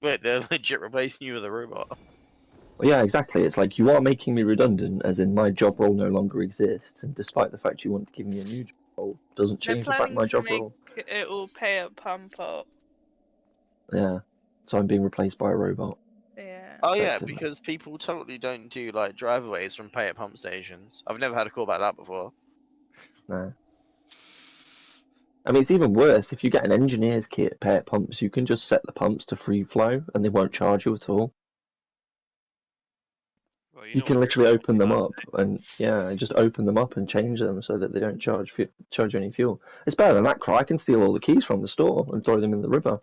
Wait, they're legit replacing you with a robot. Well, yeah, exactly. It's like you are making me redundant, as in my job role no longer exists, and despite the fact you want to give me a new job role, doesn't They're change the fact planning my to job make role. it all pay at pump up. Yeah, so I'm being replaced by a robot. Yeah. Oh yeah, Effectively. because people totally don't do like driveaways from pay at pump stations. I've never had a call about that before. No. I mean, it's even worse. If you get an engineer's kit at Pay Pumps, you can just set the pumps to free flow, and they won't charge you at all. Well, You can literally open them up, and yeah, just open them up and change them so that they don't charge any fuel. It's better than that, Cry. I can steal all the keys from the store and throw them in the river.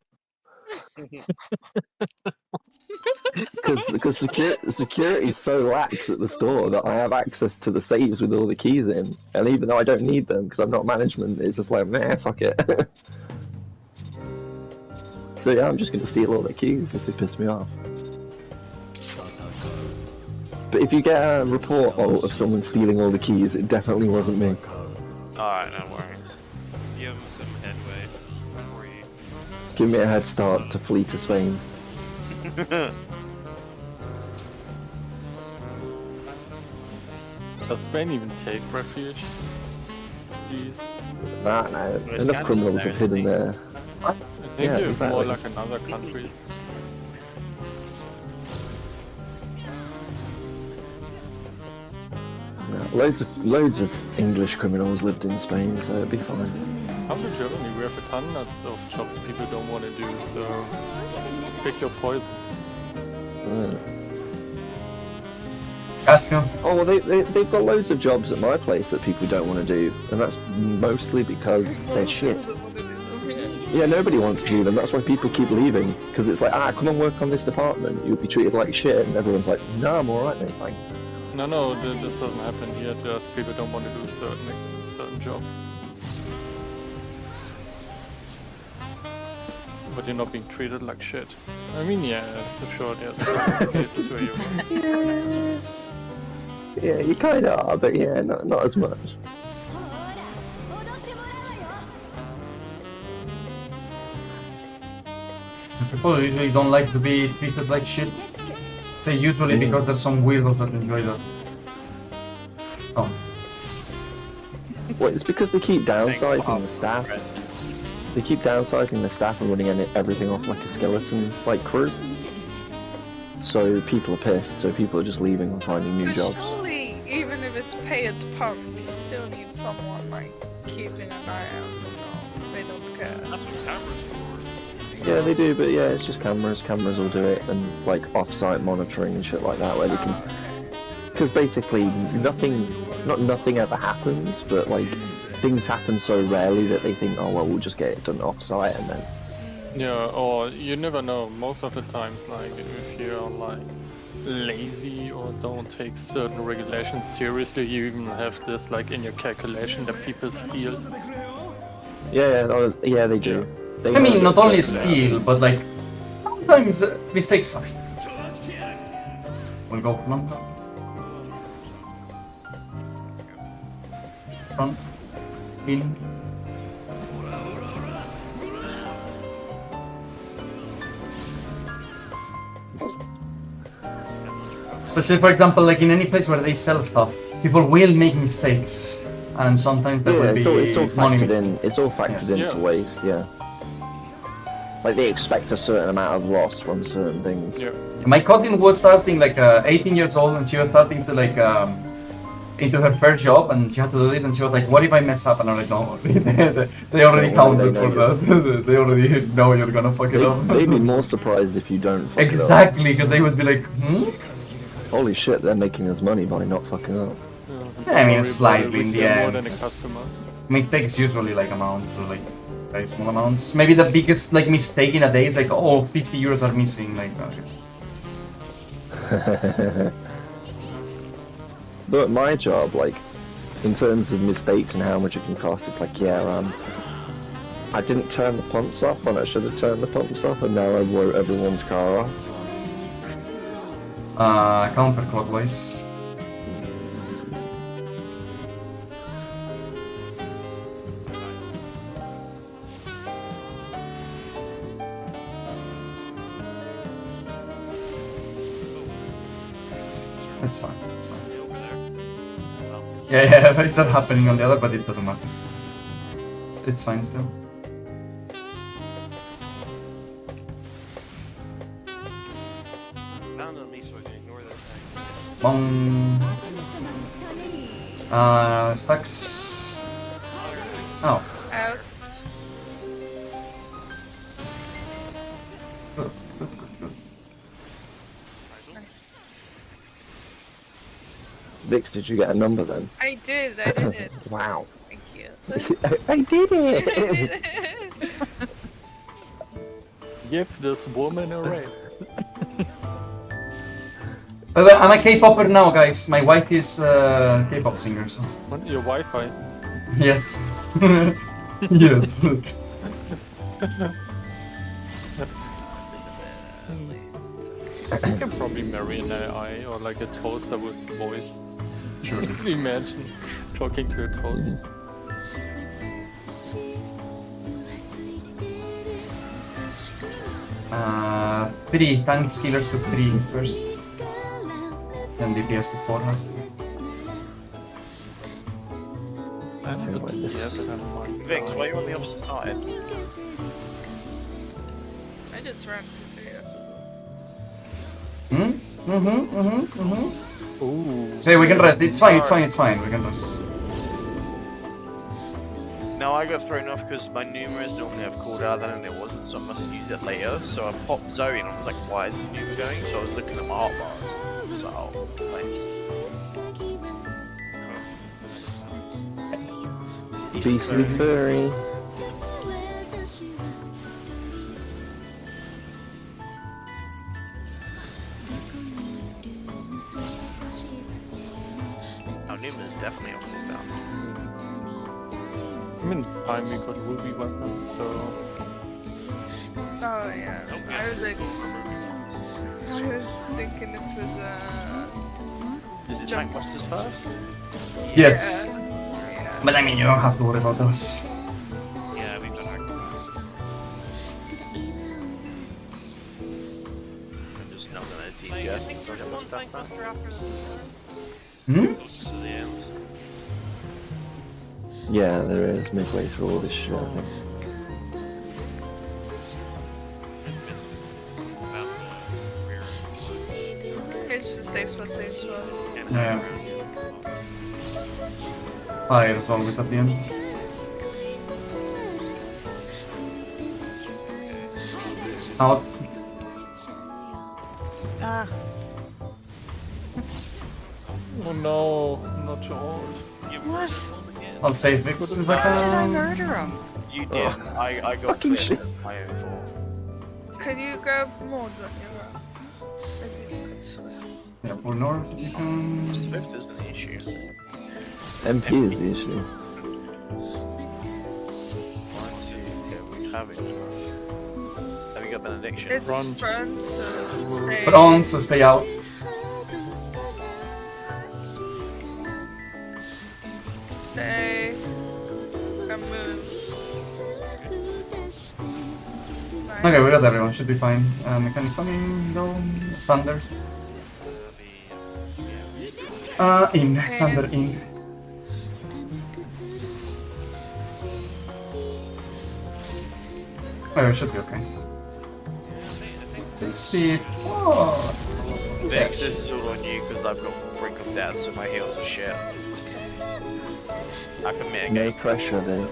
Because security is so lax at the store that I have access to the safes with all the keys in, and even though I don't need them because I'm not management, it's just like, meh, fuck it. So yeah, I'm just gonna steal all their keys if they piss me off. But if you get a report of someone stealing all the keys, it definitely wasn't me. Alright, no worries. Give them some headway for you. Give me a head start to flee to Spain. Does Spain even take refuge? Jeez. Nah, no. There's Enough criminals have hidden there. I think Yeah, it's more exactly. like in other countries. No, loads of English criminals lived in Spain, so it'd be fine. Come to Germany, we have a ton of jobs people don't want to do, so pick your poison. Casco. Oh, well, they've got loads of jobs at my place that people don't want to do, and that's mostly because they're shit. Yeah, nobody wants to do them, that's why people keep leaving, because it's like, come and work on this department, you'll be treated like shit, and everyone's like, no, I'm alright mate, thanks. No, this doesn't happen here, just people don't want to do certain jobs. But you're not being treated like shit. I mean, yeah, to sure, there's some cases where you're... Yeah, you kinda are, but yeah, not as much. People usually don't like to be treated like shit. Say usually because there's some weirdos that enjoy that. Oh. Well, it's because they keep downsizing the staff. They keep downsizing the staff and running everything off like a skeleton, like crew. So people are pissed, so people are just leaving and finding new But jobs. surely, even if it's pay at the pump, you still need someone like keeping an eye out. No, they don't care. That's what cameras for. Yeah, they do, but yeah, it's just cameras. Cameras will do it, and like off-site monitoring and shit like that, where they can. Because basically, not nothing ever happens, but like things happen so rarely that they think, oh well, we'll just get it done off-site, and then. Yeah, or you never know. Most of the times, like if you're like lazy or don't take certain regulations seriously, you even have this like in your calculation that people steal. Yeah, they do. They I mean, know not that only certain steal, but like sometimes mistakes are. We'll go front. Front. In. Especially, for example, like in any place where they sell stuff, people will make mistakes, and sometimes there will be it's all money factored missing. in. It's all factored Yes. into waste. Yeah. Like they expect a certain amount of loss from certain things. Yeah. My cousin was starting like 18 years old, and she was starting to like into her first job, and she had to do this, and she was like, "What if I mess up?" And I'm like, "Don't worry, they already counted for that. They already know you're gonna fuck it up." They'd be more surprised if you don't fuck Exactly, because they would be like, "Hmm." it up. Holy shit, they're making us money by not fucking up. I mean, slightly in the more end. than the customers. Mistakes usually like amount to like very small amounts. Maybe the biggest like mistake in a day is like, oh, 50 euros are missing. Like, But my job, like, in terms of mistakes and how much it can cost, it's like, yeah, I didn't turn the pumps off when I should have turned the pumps off, and now I wrote everyone's car off. counterclockwise. It's fine. It's fine. Over there. Well, Yeah, it's not happening on the other, but it doesn't matter. It's fine still. found on me, so I can ignore that thing. Bong. Stacks. Oh. Out. Good, good, good, good. Nice. Vix, did you get a number then? I did it. Wow. Thank you. I did I it! did it. Give this woman a rape. I'm a K-popper now, guys. My wife is a K-pop singer, so. Want your Wi-Fi? Yes. Yes. You can probably marry an AI or like a toaster with voice. Sure. Can you imagine talking to a toaster? Three. Tanks healers to 3 first. Then DPS to 4 now. Vix, why are you on the opposite side? I just ran to 3. Ooh. Hey, we can rest. It's fine, it's fine, it's fine. We can rest. No, I got thrown off because my numerous normally have called out then and it wasn't, so I must use it later. So I popped Zoe and I was like, why is the numer going? So I was looking at my art bars. I was like, oh, thanks. Beastly furry. Oh, numerous definitely on cooldown. I mean, it's fine, we got ruby weapons, so... Oh yeah. I was like, I was thinking it was Is it Tank Busters first? Yes. Yeah. But I mean, you don't have to worry about those. Yeah, we've been active. I'm just not gonna Like, I DPS think and there's get my one stuff thing back. buster after this. Hmm? To the end. Yeah, there is midway through all this shit, I think. About the rear. It's just safe spot, safe spot. And Yeah. high Fire's always at the end. Out. Oh no, not too old. What? I'll save Vix if I Why did I can. murder him? You did. I got Fucking cleared shit. of my own fault. Can you grab more than you maybe you could swim. Yeah, pull north if you can. Swift isn't the issue. MP is the issue. We have it. Have you got benediction? It's Run. front, so stay. Put on, so stay out. Stay. And move. Nice. Okay, we got everyone, should be fine. Mechanic coming, down, thunder. In, thunder in. Oh, it should be okay. 60. Oh. Vix, this is all on you because I've got brink of death, so my heals are shit. I can mitigate. No pressure, Vix.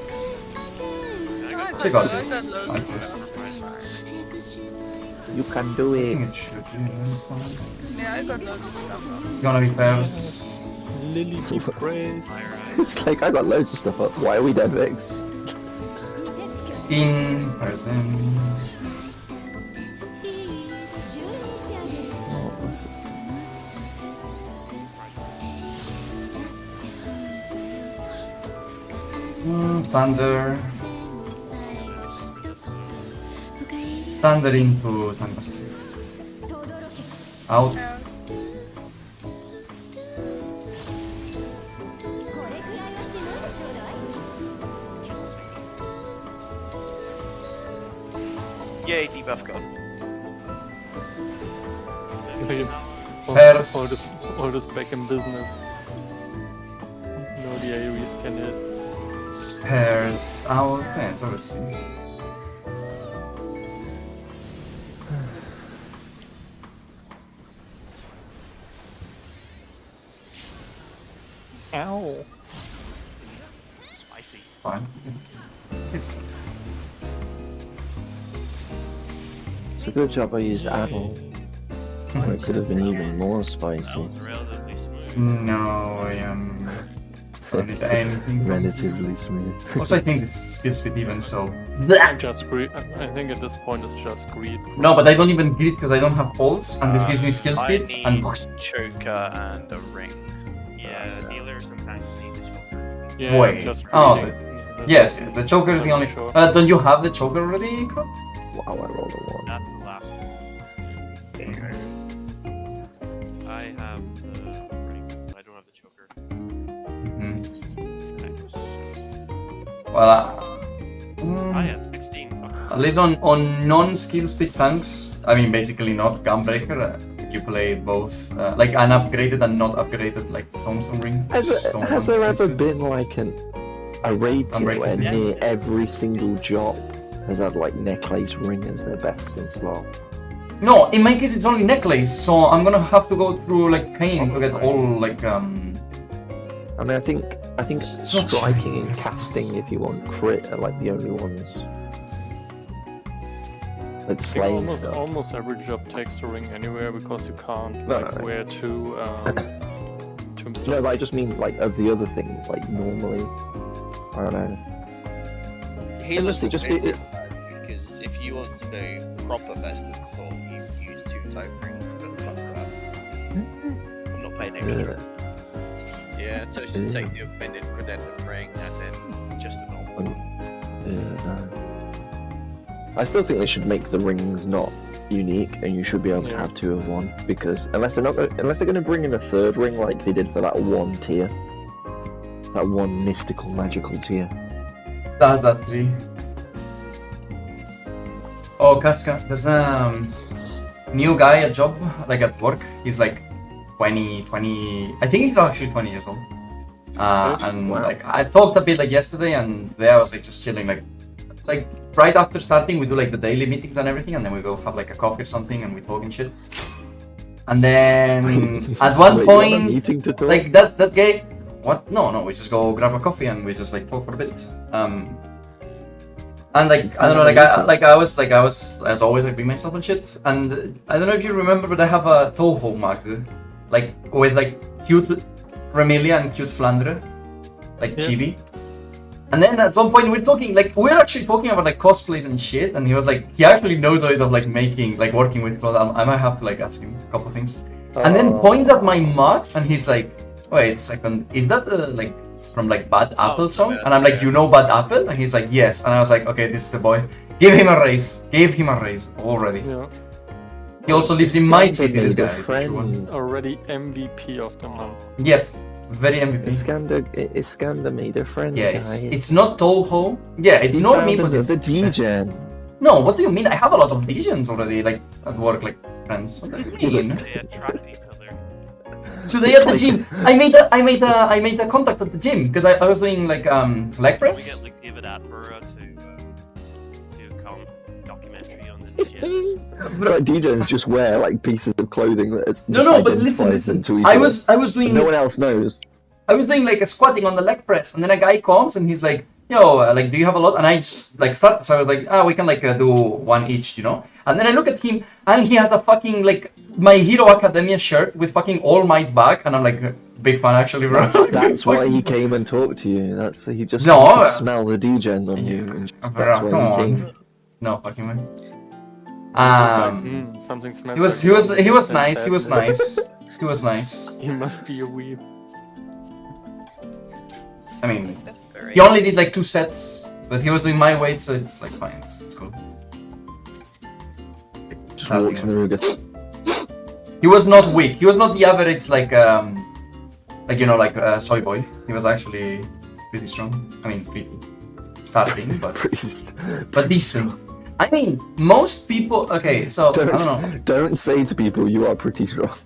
She got I this. got loads Fine of first. stuff. It's fine. You can do I it. think it should be fine. Yeah, I got loads of stuff. Gonna be pairs. Lily give praise. It's like I got loads of stuff up. Why are we dead, Vix? In, pairs in. Oh, what's this? Thunder. Thunder into Thunderstruck. Out. Yeah. Yay, debuff god. Pears. Oldest back in business. No, the AoEs can hit. Pears out. Yeah, it's obviously. Ow. Spicy. Fine. It's It's a good job I used Adel. It could have been even more That spicy. was relatively smooth. no, I don't need anything. Relatively smooth. Also, I think this is skill speed even so. Just greed. I think at this point it's just greed. No, but I don't even greed because I don't have bolts, and this gives me skill I speed. need And choker and a ring. Yeah, That's it. dealers sometimes need the choker. Yeah, Wait. just Oh, greeding. That's yes, it. yes, the choker is the only. Sure. Don't you have the choker already, Kro? Wow, I rolled a 1. That's the last one. I have the ring, but I don't have the choker. Mm-hmm. Thanks. Well, I had 16. Fuck. at least on non-skill speed tanks, I mean basically not Gunbreaker, you play both, like an upgraded and not upgraded, like Tombstone Ring. Has there ever been like a raid tier Unbreak where is near every single job has had like necklace ring as their best in slot? No, in my case it's only necklace, so I'm gonna have to go through like pain to get all like I mean, I think not striking and casting, if you want crit, are like the only ones. Like I think slaying stuff. almost every job takes a ring anywhere because you can't No, like no. wear two tombstones. No, but I just mean like of the other things. Like normally, I don't know. Healers Honestly, just be- because if you want to do proper best in slot, you use 2 type rings, but fuck that. I'm not paying extra. Yeah, so I should take the offended credendum ring and then just a normal one. Yeah, no. I still think they should make the rings not unique, and you should be able to Yeah. have 2 of one. Because unless they're going to bring in a 3rd ring like they did for that one tier, that one mystical magical tier. that's that 3. Oh, Casca, there's a new guy at job, like at work. He's like 20, I think he's actually 20 years old. And Wow. like I talked a bit like yesterday, and there I was like just chilling, like right after starting we do like the daily meetings and everything, and then we go have like a coffee or something and we talk and shit. And then at one Wait, you have a point, meeting to talk? like that guy, what? No, we just go grab a coffee and we just like talk for a bit. And like I don't know, I was as always like being myself and shit. And I don't know if you remember, but I have a Toho mug, like with like cute Remilia and cute Flandre, like Yeah. chibi. And then at one point we're actually talking about like cosplays and shit, and he was like, he actually knows a bit of like making, like working with clothes. I might have to like ask him a couple of things. And then points at my mug, and he's like, wait a second, is that like from like Bad Apple song? yeah, And I'm like, yeah. you know Bad Apple? And he's like, yes. And I was like, okay, this is the boy. Give him a raise already. Yeah, He also lives in my city, this made a guy. is the true one. friend. already MVP of the month. Yep, very MVP. Iskander made a friend. Yeah, guys. it's not Toho. Yeah, it's He not found me, but it's another DGen. No, what do you mean? I have a lot of DGens already, like at work, like friends. What do you mean? They attract each other. Today at the gym, I made a contact at the gym because I was doing like leg We get press. like David Attenborough to do a documentary on the gyms. Like DJs just wear like pieces of clothing that is No, but listen. To each I other. was doing No one else knows. I was doing like a squatting on the leg press, and then a guy comes and he's like, "Yo, like, do you have a lot?" And I just like started, so I was like, "Ah, we can like do one each, you know." And then I look at him, and he has a fucking like My Hero Academia shirt with fucking All Might back, and I'm like, big fan actually, bro. That's why he came and talked to you. That's he just No, could smell the DGen on you. And that's Bro, why come he on. came. No fucking way. Something smells. He was like nice. He was nice. He was nice. He must be a weeb. I mean, he only did like 2 sets, but he was doing my weight, so it's like fine. It's cool. Just walks in the room. Goes, He was not weak. He was not the average like you know, like soy boy. He was actually pretty strong. I mean, pretty starting, but decent. I mean, most people. Okay, so I don't know. don't say to people you are pretty strong.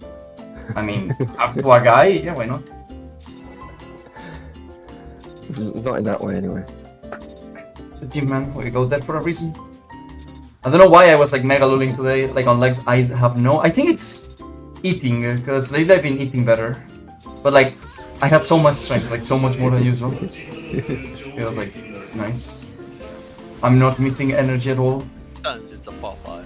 I mean, up to a guy, yeah, why not? Not in that way, anyway. It's the gym, man. We go there for a reason. I don't know why I was like mega lulling today, like on legs. I think it's eating, because lately I've been eating better. But like, I had so much strength, like so much more than usual. It was like, nice. I'm not missing energy at all. Turns into Popeye.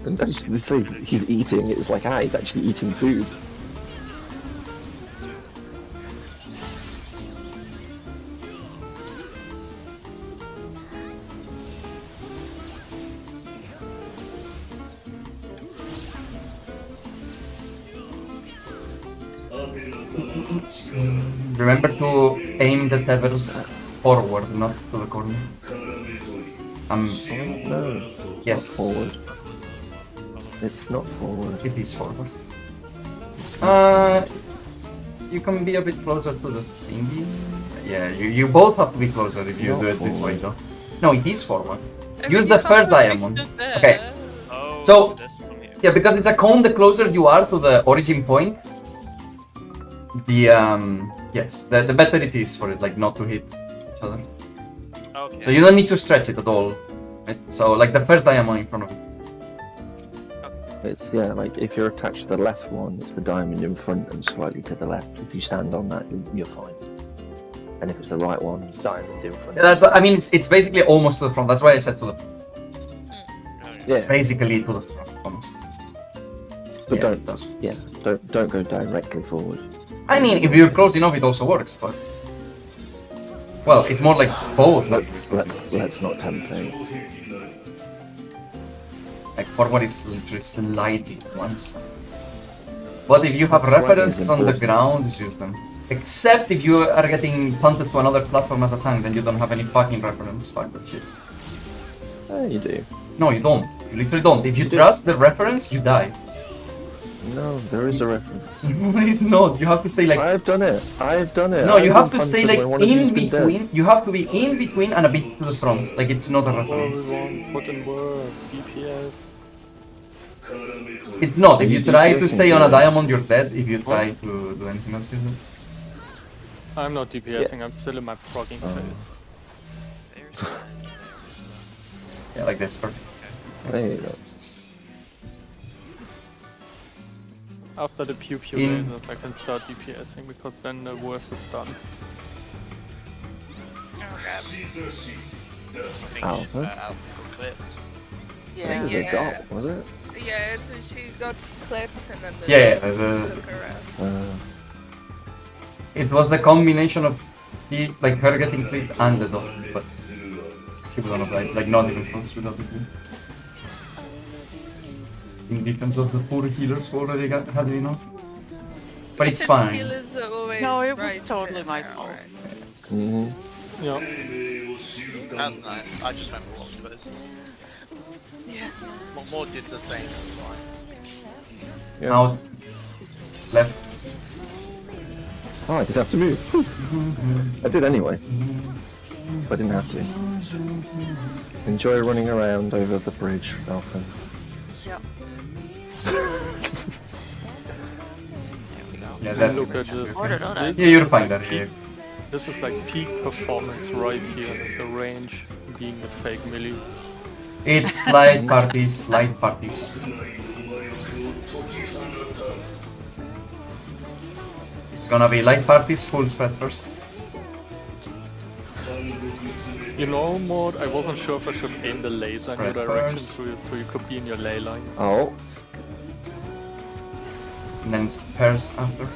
And actually, this says he's eating. It's like, he's actually eating food. Remember to aim the tethers forward, not to the corner. No. Yes. Forward. It's not forward. It is forward. You can be a bit closer to the thingy. Yeah, you both have to be closer if you do it this way though. No, it is forward. Use the first diamond. Okay. Oh, So- this one here. Yeah, because it's a cone, the closer you are to the origin point, the the better it is for it, like not to hit each other. Okay. So you don't need to stretch it at all. Right? So like the first diamond in front of it. It's, like if you're attached to the left one, it's the diamond in front and slightly to the left. If you stand on that, you're fine. And if it's the right one, diamond in front. Yeah, I mean, it's basically almost to the front. That's why I said to the. Yeah, It's basically to the front, almost. but yeah, that's- don't go directly forward. I mean, if you're close enough, it also works. But well, it's more like both. Let's not tempt fate. Like forward is literally slightly to one side. But if you have Slightly is references on the important. ground, just use them. Except if you are getting punted to another platform as a tank, then you don't have any fucking reference. Fuck that shit. You do. No, you don't. You literally don't. If you trust the reference, you die. No, there is a reference. It's not. You have to stay like. I've done it. No, you I've have been to stay punted like when one of you's in been dead. between. You have to be in between and a bit to the front. Like it's not a reference. Everyone put in work, DPS. It's not. If you You try DPS to stay on a into it. diamond, you're dead. If you try to do anything else, you're dead. I'm not DPSing, I'm still in my progging Oh. phase. Yeah, like this. Perfect. There you go. After the pew pew In- lasers, I can start DPSing because then the worst is done. Alpha? Alpha clipped. I think it was a got, was it? Yeah, she got clipped and then the Yeah, took her out. it was the combination of like her getting clipped and the dog, but she would not have like not even close without the clip. In defense of the poor healers who already had enough. But it's Except fine. healers are always No, it was right totally there my now, fault. right? Mm-hmm. Yeah. That's nice. I just went for lots of verses. Yeah. More did the same, that's fine. Yeah. Out. Left. Oh, I did have to move. I did anyway. But I didn't have to. Enjoy running around over the bridge, Alpha. Yep. Yeah, And that. look at this. Ordered on it. Yeah, you'll find that. Yeah. This is like peak performance right here, the range being a fake melee. It's light parties, light parties. It's gonna be light parties, full spread first. You know, Maud, I wasn't sure if I should aim the laser in your Spread direction first. so you could be in your ley lines. Oh, And then pairs after.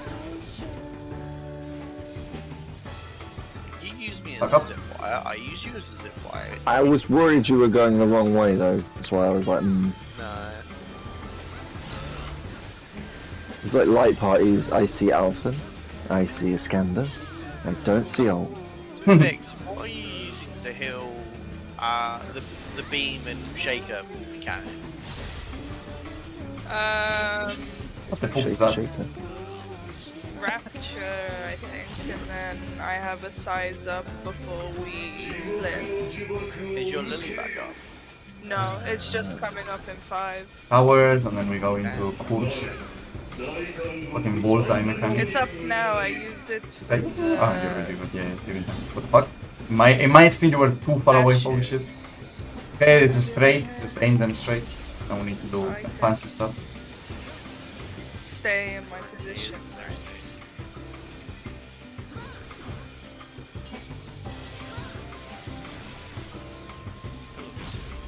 You use me Suck as up. a zip wire, I use you as a zip wire. I was worried you were going the wrong way though. That's why I was like, No. It's like light parties, I see Alpha, I see Iskander, I don't see Ult. Vix, what are you using to heal the beam and shaker mechanic? What the fuck is Shake, that? shaker. Rapture, I think, and then I have a size up before we split. Is your lily back up? No, it's just coming up in 5. Towers, and then we go into pools. Fucking bullseye mechanic. It's up now. I used it for Right? the Oh, you're really good. Yeah, you're really good. What the fuck? In my screen, you were too far away. Holy shit. ashes. Okay, it's a straight. Just aim them straight. No need to do fancy stuff. Stay in my position.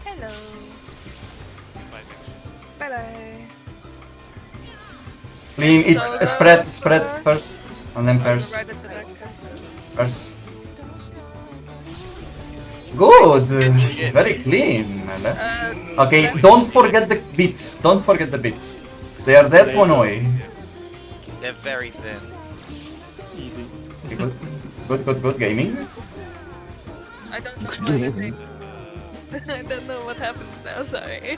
Hello. Bye bye. Clean. It's So, a spread first, and then pairs. Right at the back. Pairs. Good. shit. Very clean. Okay, Back- don't forget the bits. Don't forget the bits. They are there to annoy. They're very thin. Easy. Okay, good gaming. I don't know anything. I don't know what happens now. Sorry.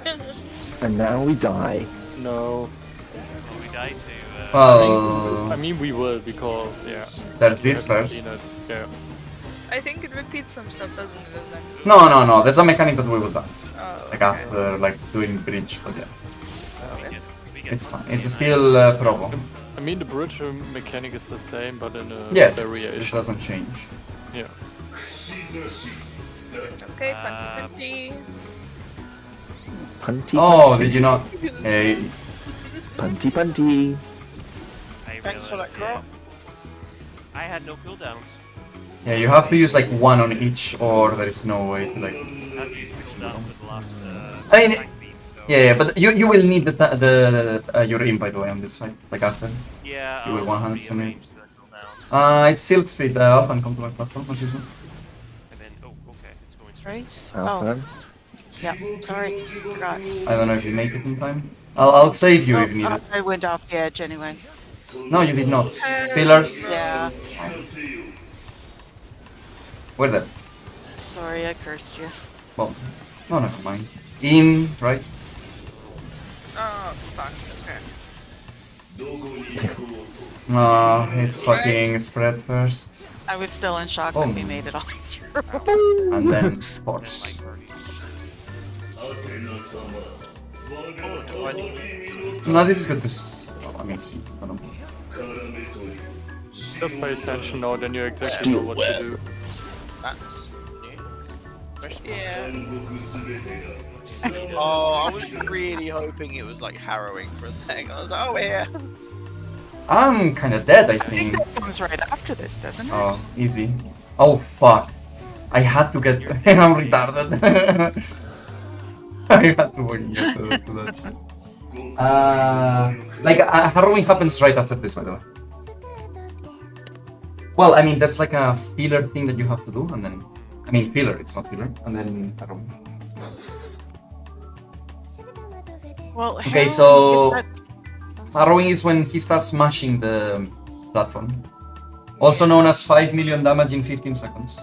And now we die. No. Well, we die to. Well, I mean, we will because, yeah. there's we this haven't first. seen it. Yeah. I think it repeats some stuff, doesn't it? And then... No. There's a mechanic that we will die. Oh, Like okay. after, like doing bridge, but yeah, we get it's fine. It's still provo. I mean, the bridge mechanic is the same, but in a Yes, it variation. doesn't change. Yeah. Okay, punty. Punty. Oh, did you not? Hey, Punty punty. I Thanks for that realized, crop. I had no cooldowns. yeah, you have to use like one on each, or there is no way to like. I've used cooldown for the last. I mean, rank beat, so. yeah, but you will need your imp by the way on this fight, like after. Yeah, You will I'll 100% need. rearrange the cooldowns. It's Silk Speed Alpha and come to my platform as usual. And then, okay, it's going straight. Right? Alpha. Yeah, sorry, forgot. I don't know if you make it in time. I'll save you if you need it. I went off the edge anyway. No, you did not. Pillars. Yeah, Where that? sorry, I cursed you. Well, no, never mind. In, right? Oh, fuck. Okay. It's fucking spread first. I was still in shock Oh. when we made it all through. And then Then force. like party. No, this is good to well, I mean, see. I don't know. Just pay attention now, then you exactly know what to do. That's new. Question mark. Yeah. Oh, I was really hoping it was like harrowing for a second. I was like, oh yeah. I'm kinda dead, I I think think. that comes right after this, doesn't it? Oh, easy. Oh, fuck. I had to get... I'm retarded. I had to fucking get to that shit. Harrowing happens right after this, by the way. Well, I mean, there's like a filler thing that you have to do, and then... I mean, filler, it's not filler, and then harrowing. Well, Okay, Harold, so- is that- Harrowing is when he starts smashing the platform. Also known as 5 million damage in 15 seconds.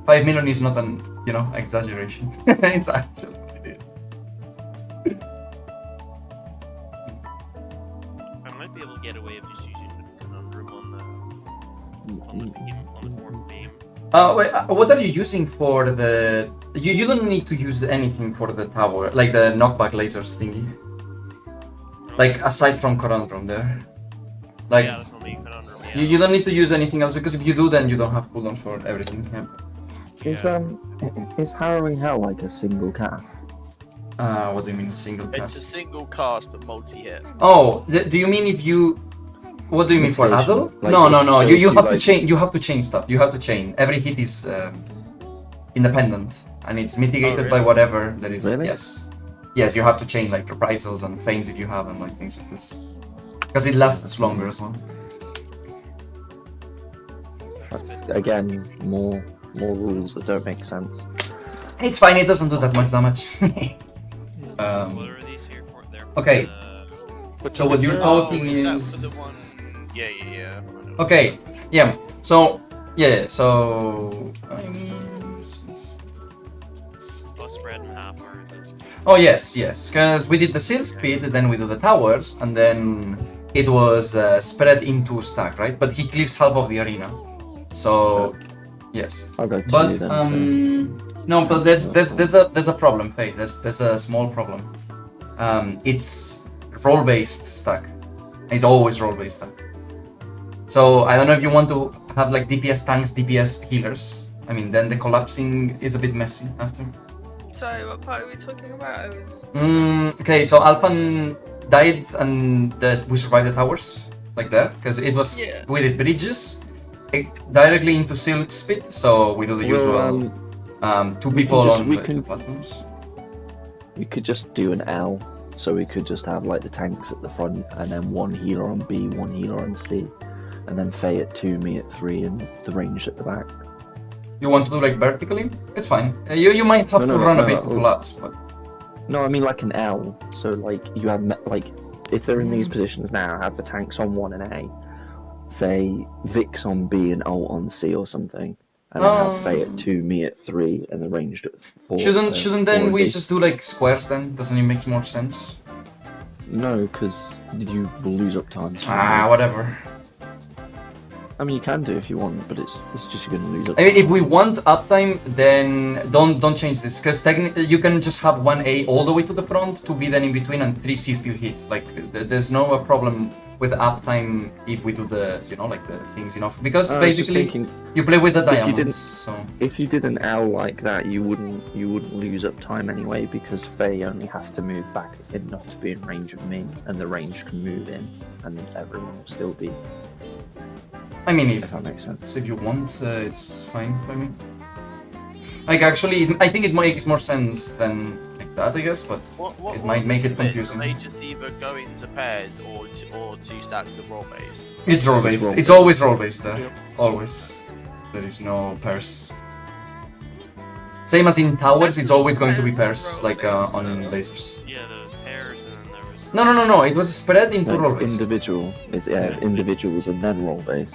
5 million is not an, exaggeration. It's actually what it is. I might be able to get away with just using the conundrum on the fourth beam. Wait, what are you using for the... You don't need to use anything for the tower, like the knockback lasers thingy. Like, aside from Conundrum there. Like, Yeah, that's only conundrum. Yeah. you don't need to use anything else, because if you do, then you don't have cooldown for everything. Yeah. Is Harrowing Hell like a single cast? What do you mean single It's a cast? single cast but multi-hit. Oh, do you mean if you... What do you mean for Mitigation. adult? Like, No. so You if you have to like- chain. You have to chain stuff. You have to chain. Every hit is independent, and it's mitigated by really? whatever there is. Really? Yes. Yes, you have to chain like reprisals and feigns if you have, and like things like this, because it lasts longer as well. That's again more rules that don't make sense. It's fine. It doesn't do that much damage. What are these here for? There. Okay. But So to what be you're fair, talking is that is- for the one? Yeah. I know. Okay. Yeah. So yeah. So I mean. Plus spread in half, or is it? Oh yes, because we did the silk speed, then we do the towers, and then it was spread into stack, right? But he clears half of the arena, so Yes. I'll go 2 But then. no, but there's a problem, Faye. There's a small problem. It's role-based stack. It's always role-based stack. So I don't know if you want to have like DPS tanks, DPS healers. I mean, then the collapsing is a bit messy after. Sorry, what part are we talking about? I was. Okay, so Alphan died and we survived the towers like that because it was Yeah. we did bridges directly into Silk Spit. So we do the usual 2 people on the platforms. We could just do an L, so we could just have like the tanks at the front, and then 1 healer on B, 1 healer on C, and then Faye at 2, me at 3, and the range at the back. You want to do like vertically? It's fine. You might have to run a bit to collapse, but No, I mean like an L. So like you have like if they're in these positions now, have the tanks on 1 and A, say Vix on B and ult on C or something, and then have Faye at 2, me at 3, and the ranged at 4. shouldn't then 4 we B. just do like squares then? Doesn't it make more sense? No, because you will lose uptime. So Whatever. I mean, you can do if you want, but it's just you're gonna lose uptime. I mean, if we want uptime, then don't change this, because technically you can just have 1A all the way to the front, 2B then in between, and 3C still hit. Like there's no problem with uptime if we do the like the things enough, because basically you play with the diamonds. So if you did an L like that, you wouldn't lose uptime anyway, because Faye only has to move back enough to be in range of me, and the range can move in, and everyone will still be. I mean, If that makes sense. if you want, it's fine by me. Like actually, I think it makes more sense than like that, I guess, but it might make it confusing. They just either go into pairs or 2 stacks of roll base. It's role based. role It's based. always role based there. Yep. Always. There is no pairs. Same as in towers, it's always going to be pairs, like on lasers. Yeah, there was pairs and then there was. No. It was spread into No, role it's based. individual. It's individuals and then role based.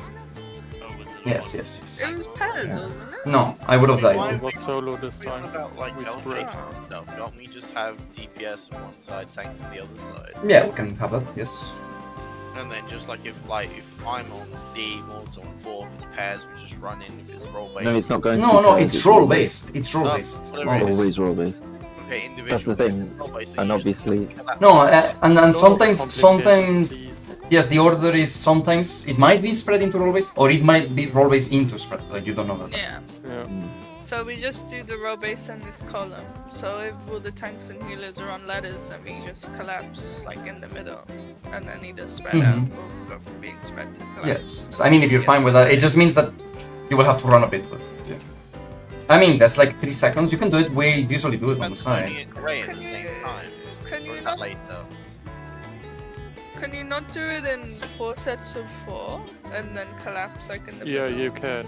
Oh, was it Yes. It was pairs, wasn't it? No, I would have Why died. It was solo this What time. about like We LJ spread. and stuff? Can't we just have DPS on one side, tanks on the other side? Yeah, we can have that. Yes. And then just like if I'm on D, Maud's on 4, if it's pairs, we just run in if it's roll based. No, it's not going to. No, be it's pairs, role based. It's role Oh, based. whatever it is. Always role based. Okay, individual. That's the thing. And obviously, No, and Don't sometimes complicate this, please. yes, the order is sometimes it might be spread into role based, or it might be role based into spread. Like you don't know that. Yeah. Yeah. So we just do the row base in this column. So if all the tanks and healers are on ladders, then we just collapse like in the middle, and then either spread out or go from being spread to collapse. Yes. So, I mean, if you're fine with that, it just means that you will have to run a bit. But yeah. I mean, that's like 3 seconds. You can do it. We usually do it on the side. Only and Grey at the same time. Can Or you is not? that later? Can you not do it in 4 sets of 4 and then collapse like in the Yeah, middle? you can.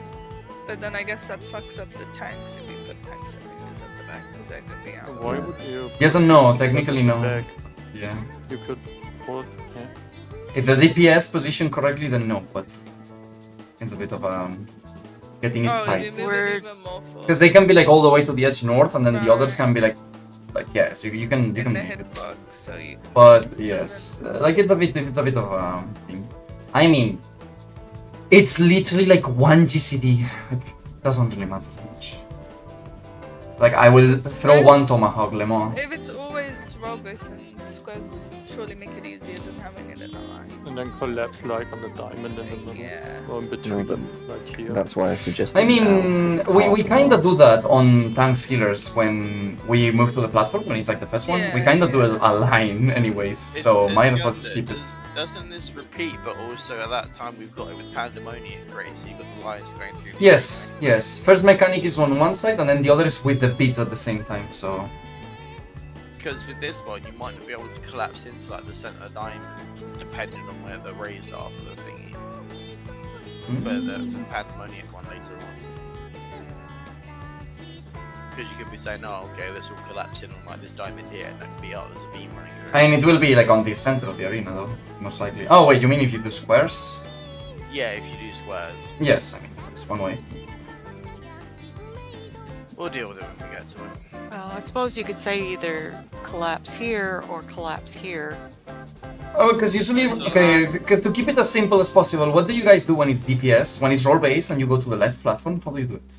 But then I guess that fucks up the tanks if you put tanks and healers at the back, because that could be out. Why would you? Yes and no. put Technically, it no. back? Yeah. You could put. Yeah. If the DPS position correctly, then no. But it's a bit of getting it Oh, you tight. move We're- it even more forward. Because they can be like all the way to the edge north, and then the Right. others can be like yeah. So you can in the make it. hitbox, so you can. But so yes, then- like it's a bit of a thing. I mean, it's literally like 1 GCD. It doesn't really matter too much. Like I will throw 1 tomahawk lemon. If it's always roll based and squares, surely make it easier than having it in a line. And then collapse like on the diamond in the middle. Yeah. Or in between but them, like here. that's why I suggest. I mean, we kind of do that on tanks healers when we move to the platform when it's like the first one. We Yeah, kind of do yeah. a line anyways, so might as well just keep it. Doesn't this repeat? But also at that time we've got it with Pandemonium, right? So you got the lines going through. Yes, yes. First mechanic is on one side, and then the other is with the beats at the same time. So Because with this one, you might not be able to collapse into like the center diamond, depending on where the rays are for the thingy. For the Pandemonium one later on. Because you could be saying, oh, okay, this will collapse in on like this diamond here, and that could be, oh, there's a beam running through. I mean, it will be like on the center of the arena, though, most likely. Oh wait, you mean if you do squares? Yeah, if you do squares. Yes, I mean it's one way. We'll deal with it when we get to it. Well, I suppose you could say either collapse here or collapse here. Oh, because usually, okay, because to keep it as simple as possible, what do you guys do when it's DPS? When it's role-based and you go to the left platform, how do you do it?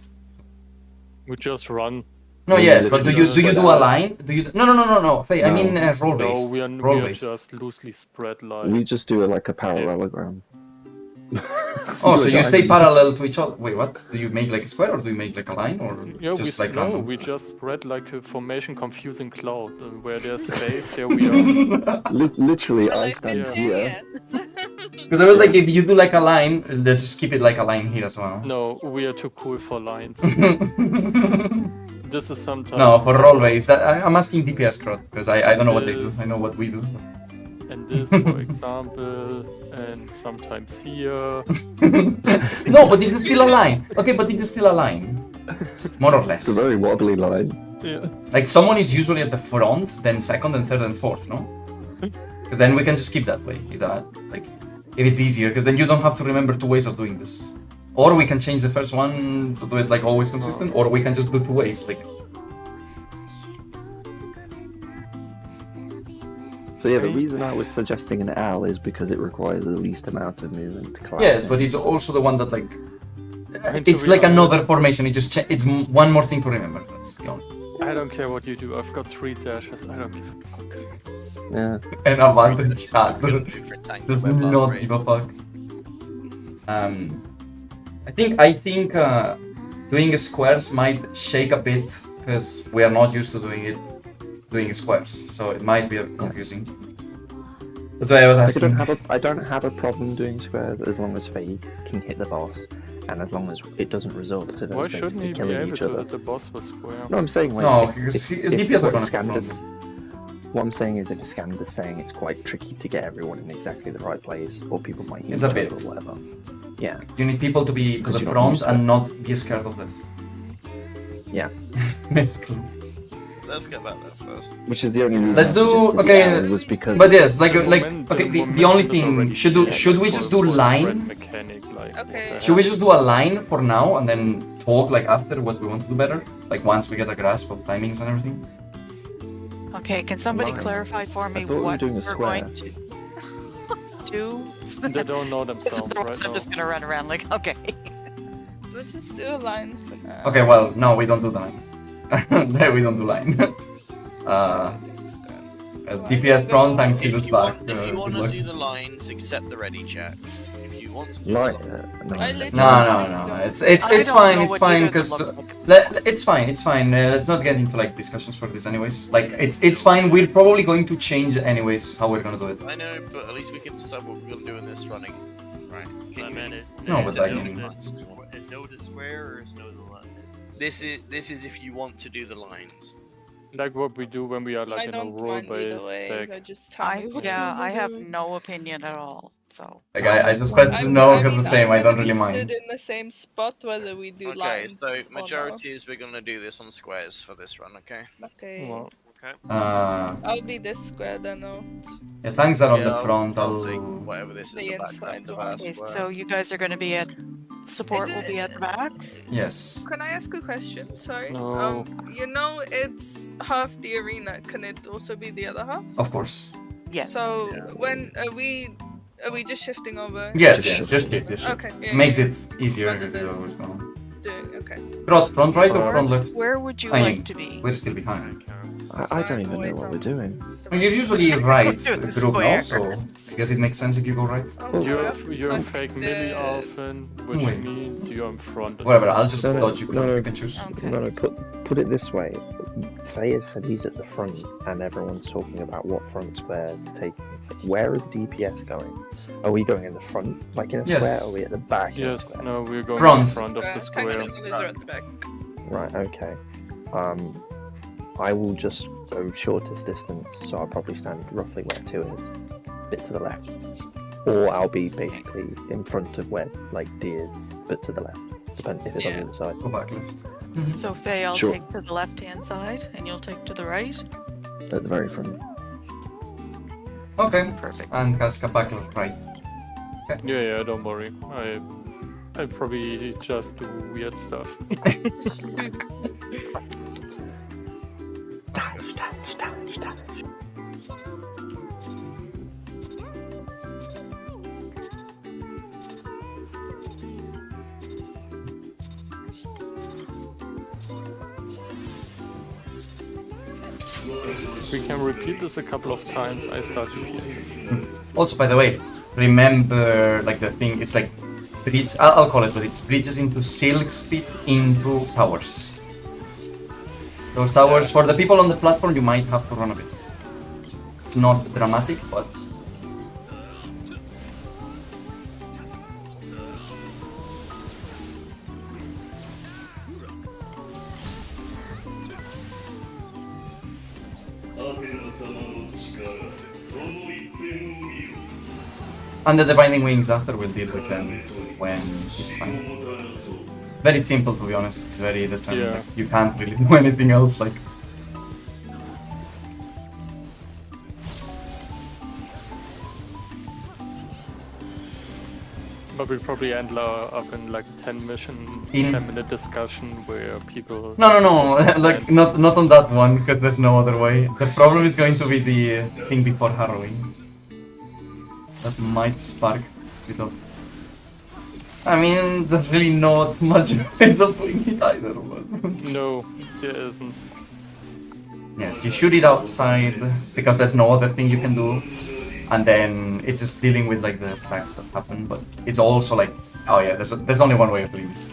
We just run. No, We yes, but do literally you spread do a out. line? Do you? No. Faye, I No. mean No, role-based. we are Role-based. just loosely spread like. We just do like a parallelogram. Oh, Do so a you stay diamond. parallel to each other. Wait, what? Do you make like a square or do you make like a line or Yeah, just we like no, random? we just spread like a formation confusing cloud. Where there's space, there we are. Literally, We're I like stand Yeah. here. Because I was like, if you do like a line, let's just keep it like a line here as well. No, we are too cool for lines. This is sometimes. No, for role-based. I'm asking DPS crowd because I don't know what they do. I know what we do. And this, for example, and sometimes here. No, but it's still a line. Okay, but it's still a line. More or less. It's a very wobbly line. Yeah. Like someone is usually at the front, then second and third and fourth, no? Because then we can just keep that way. If it's easier, because then you don't have to remember two ways of doing this. Or we can change the first one to do it like always consistent, or we can just do two ways. Like So yeah, the reason I was suggesting an L is because it requires the least amount of movement to collapse. yes, but it's also the one that like mean, to it's be like another honest- formation. It's one more thing to remember. That's the only. I don't care what you do. I've got 3 dashes. I don't give a fuck. Yeah. An advantage. I'm gonna move for a tank Does web last not raid. give a fuck. I think doing squares might shake a bit because we are not used to doing squares, so it might be confusing. That's why I was asking. I don't have a problem doing squares as long as Faye can hit the boss, and as long as it doesn't result to Why those shouldn't basically he be killing able each to other. hit the boss with square? No, I'm saying like No, if- because if DPS are what gonna Scander's- What I'm saying is if Scander's saying it's quite tricky to get everyone in exactly the right place, or people might use It's a each bit. other or whatever. Yeah, You need people to be to Because the you're not front used to and it. not be scared of death. yeah. Basically. Let's get back there first. Which is the only reason Let's I do- suggested okay, the L was because But yes, like The okay. momentum The only is thing already should there, we like, just for do spread line? Mechanic, like, what Okay. the Should we hell? just do a line for now and then talk like after what we want to do better? Like once we get a grasp of timings and everything. Okay, can somebody Line. clarify for me thought we were what doing a we're square. going to do? They don't know This is themselves the right rest I'm now. just gonna run around like, okay. Let's just do a line for now. Okay, well no, we don't do line. There we don't do line. Let's go. DPS prone, thanks to If this you back. want, if you want good to luck. do the lines, accept the ready chat. If you want to do Like, the no, I it's- literally No. don't- It's I don't fine. know It's what fine either of them because looks like. it's fine. It's fine. Let's not get into like discussions for this, anyways. Like it's fine. We're probably going to change anyways how we're gonna do it. I know, but at least we can decide what we're gonna do in this running. Right? Can I you mean, make- No, is but it like- is no to square or is no to line? This is if you want to do the lines. Like what we do when we are like I in a don't mind either role-based way. deck. I just tell me what Yeah, you I have do. no opinion at all. So Like I just pressed no because the same. I don't really I'm mind. stood in the same spot whether we do Okay, lines. so or not. majority is we're gonna do this on squares for this run. Okay. Okay. Well, Okay. I'll be this square then. Out. Yeah, tanks are on Yeah, the front. I'll take whatever this is. The The back inside left of one. our okay, square. so you guys are gonna be at support will be at the back. Yes. Can I ask a question? Sorry. No. You know it's half the arena. Can it also be the other half? Of course. Yes. So when are we just shifting over? Yes. Just keep this. Okay. Yeah, Makes yeah, it easier Rather if than- you always go. doing okay. Front right or front left? Where would you I like mean, to be? We're still behind. I don't even know what we're doing. Well, you're usually right Do the group now, so squares. I guess it makes sense if you go right. Oh, you're yeah, you're fuck fake the- melee Alphen, which Wait. means you're in front. of Whatever, I'll just No, no, dodge you. no, no. You can choose. Okay. No, put it this way. Faye has said he's at the front, and everyone's talking about what fronts we're taking. Where are the DPS going? Are we going in the front, like in a Yes. square, or are we at the back? in a Yes, square? no, we're going Front. in front of the Tanks square. and healers are at the back. Right. Okay. I will just go shortest distance, so I'll probably stand roughly where 2 is, a bit to the left, or I'll be basically in front of where like D is, but to the left, depending if it's on Yeah. the other side. Go back left. So Faye, I'll Sure. take to the left hand side and you'll take to the right. At the very front. Okay. Perfect. And Casca back left right. Yeah, don't worry. I probably just do weird stuff. If we can repeat this a couple of times, I start DPS. Also, by the way, remember, like, the thing is like bridge. I'll call it, but it's bridges into silk speed into towers. Those towers, for the people on the platform, you might have to run a bit. It's not dramatic, but and the Binding Wings after will deal with them when it's time. Very simple, to be honest. It's very determined. Yeah. Like, you can't really do anything else. Like, But we probably end up in like 10 In- 10-minute discussion where people... no, like not on that one because there's no other way. The problem is going to be the thing before harrowing. That might spark a bit of. I mean, there's really not much ways of doing it either. But No, there isn't. yes, you shoot it outside because there's no other thing you can do, and then it's just dealing with like the stacks that happen. But it's also like, oh yeah, there's only one way of doing this.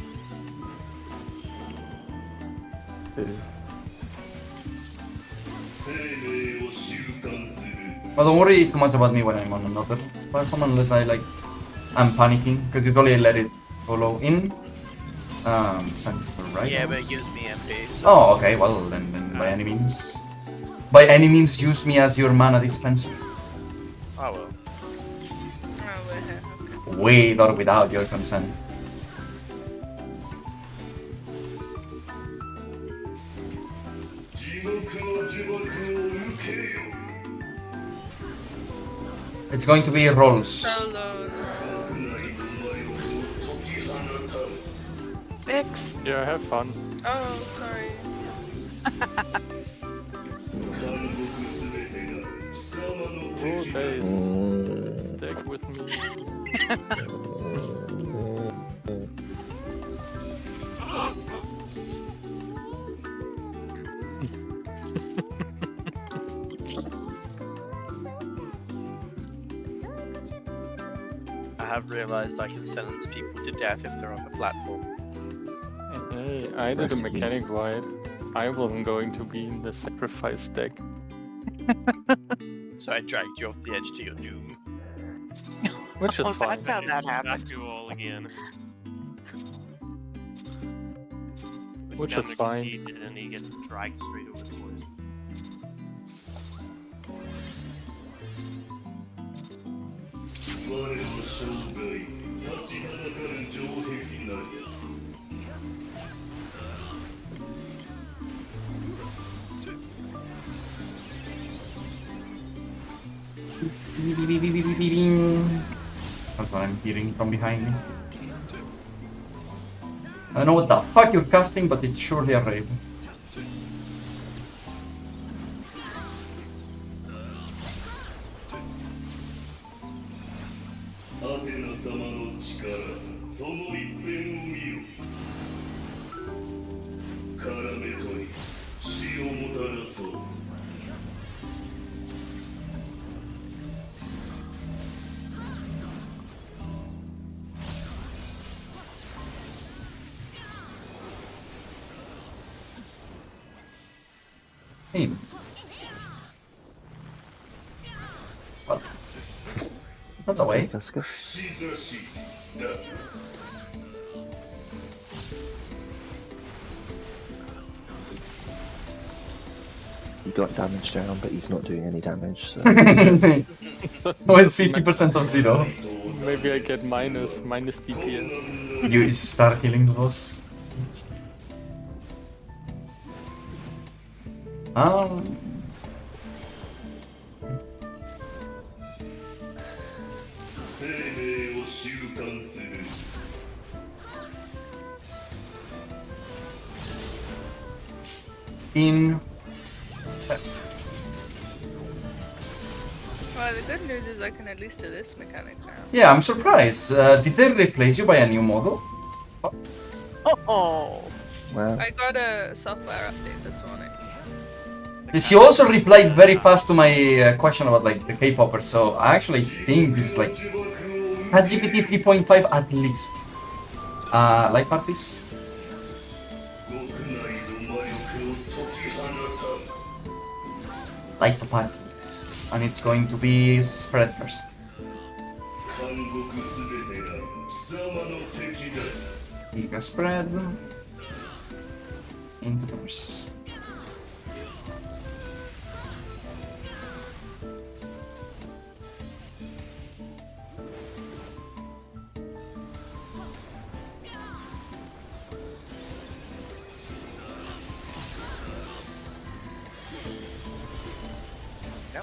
But don't worry too much about me when I'm on another platform unless I'm panicking because usually I let it follow in. Right. Yeah, but it gives me MP. So Oh, okay. Well, then by any means, use me as your mana dispenser. I will. Oh, we're here. Okay. With or without your consent. It's going to be rolls. Solo. Fix. Yeah, have fun. Oh, sorry. Rule based. Stick with me. I have realised I can sentence people to death if they're on the platform. Hey, I did a Rescue. mechanic right. I wasn't going to be in the sacrifice deck. So I dragged you off the edge to your doom. Which is Oh, fine. that's how that Back happened. to all again. Which is fine. And then he gets dragged straight over the course. That's what I'm hearing from behind me. I don't know what the fuck you're casting, but it's surely a raid. Hey. What? That's a way. Casca. He got damage down, but he's not doing any damage, so... Oh, it's 50% of 0. Maybe I get minus DPS. You just start healing the boss. In Well, the good news is I can at least do this mechanic now. yeah, I'm surprised. Did they replace you by a new model? Oh, Wow. I got a software update this morning. She also replied very fast to my question about like the K-popper, so I actually think this is like ChatGPT 3.5 at least. Like parties? Like the parties. And it's going to be spread first. Giga spread into doors.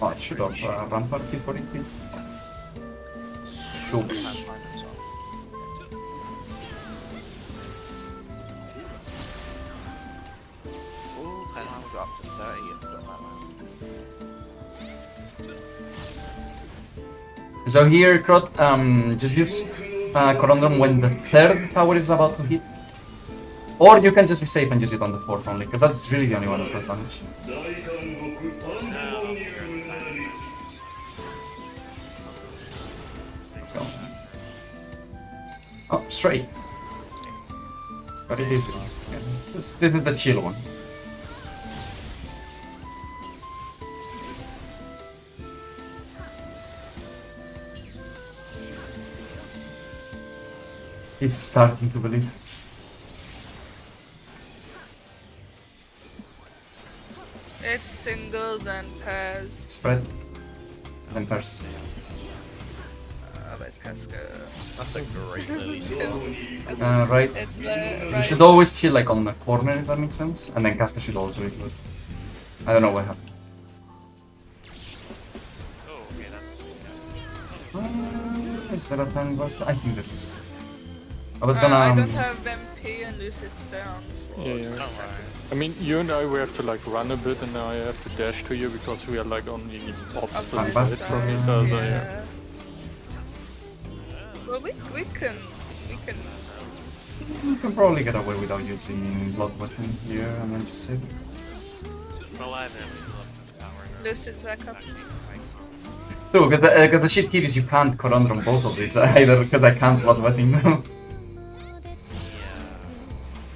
Oh, I should have run party for it. Shooks. Ooh, can I go up to 30 and got that. So here, Crot, just use Corundum when the third tower is about to hit. Or you can just be safe and use it on the fourth only, because that's really the only one that does damage. Let's go. Oh, straight. But it is this is the chill one. He's starting to believe. It's single, then pairs. Spread. Then pairs. Where's Casca? That's a great Lily spot. Right. It's You right. should always chill like on the corner if that makes sense. And then Casca should also be close. I don't know what happened. Oh, okay, that's. Is there a time was? I think there is. I was I gonna. don't have MP and Lucid's down for Yeah, yeah. 20 seconds. I mean, you and I, we have to like run a bit, and now I have to dash to you because we are like on the opposite Opposite Back side from sides, each other. yeah. Yeah. Well, we can. You can probably get away without using Blood Weapon here and then just save it. Well, I have enemies left in the tower now. Lucid's back up. True, because the shit here is you can't Corundum both of these either, because I can't Blood Weapon them.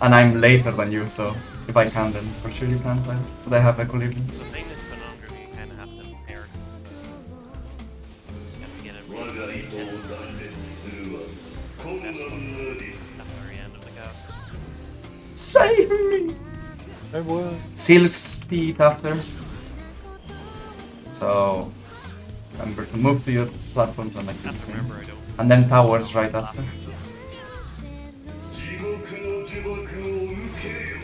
And I'm later than you, so if I can, then for sure you can't. But I have equilibrium. The thing is, conundrum, you kind of have to pair. You have to get it really at the very end of the cast. Save me! I will. Silk speed after. So remember to move to your platforms and like I have to remember I don't. and then towers right after.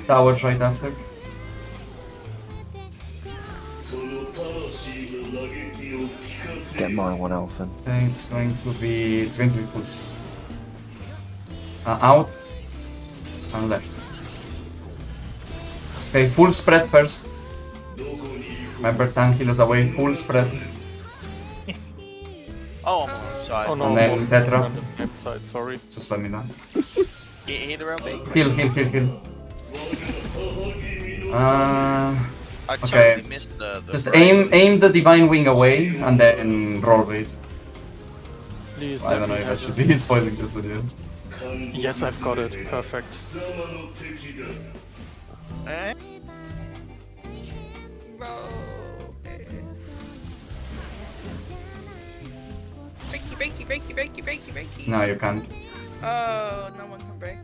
Towers right after. Get my one elephant. I think it's going to be full speed. Out and left. Okay, full spread first. Remember 10 kilos away, full spread. Oh, I'm sorry. Oh no, And then I'm Tetra. on the same side. Sorry. Just let me know. Heal around me. Heal. I Okay. totally missed the Just break. aim the divine wing away and then roll base. Please. I let don't know me if I have should it. be spoiling this video. Yes, I've got it. Perfect. Eh? Bro. Okay. Breaky. No, you can't. Oh, no one can break.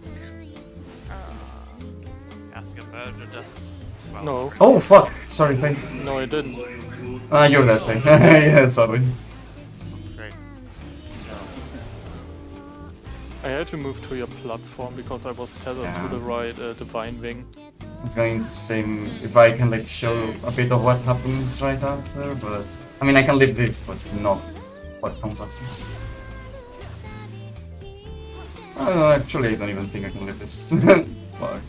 Ask about it. Well, No, Oh fuck! Sorry, Faye. no, I didn't. You're that Faye. Yeah, sorry. great. I had to move to your platform because I was tethered Yeah. to the right divine wing. I was going to say if I can like show a bit of what happens right after, but I mean I can leave this, but not what comes after. Actually, I don't even think I can leave this. Fuck.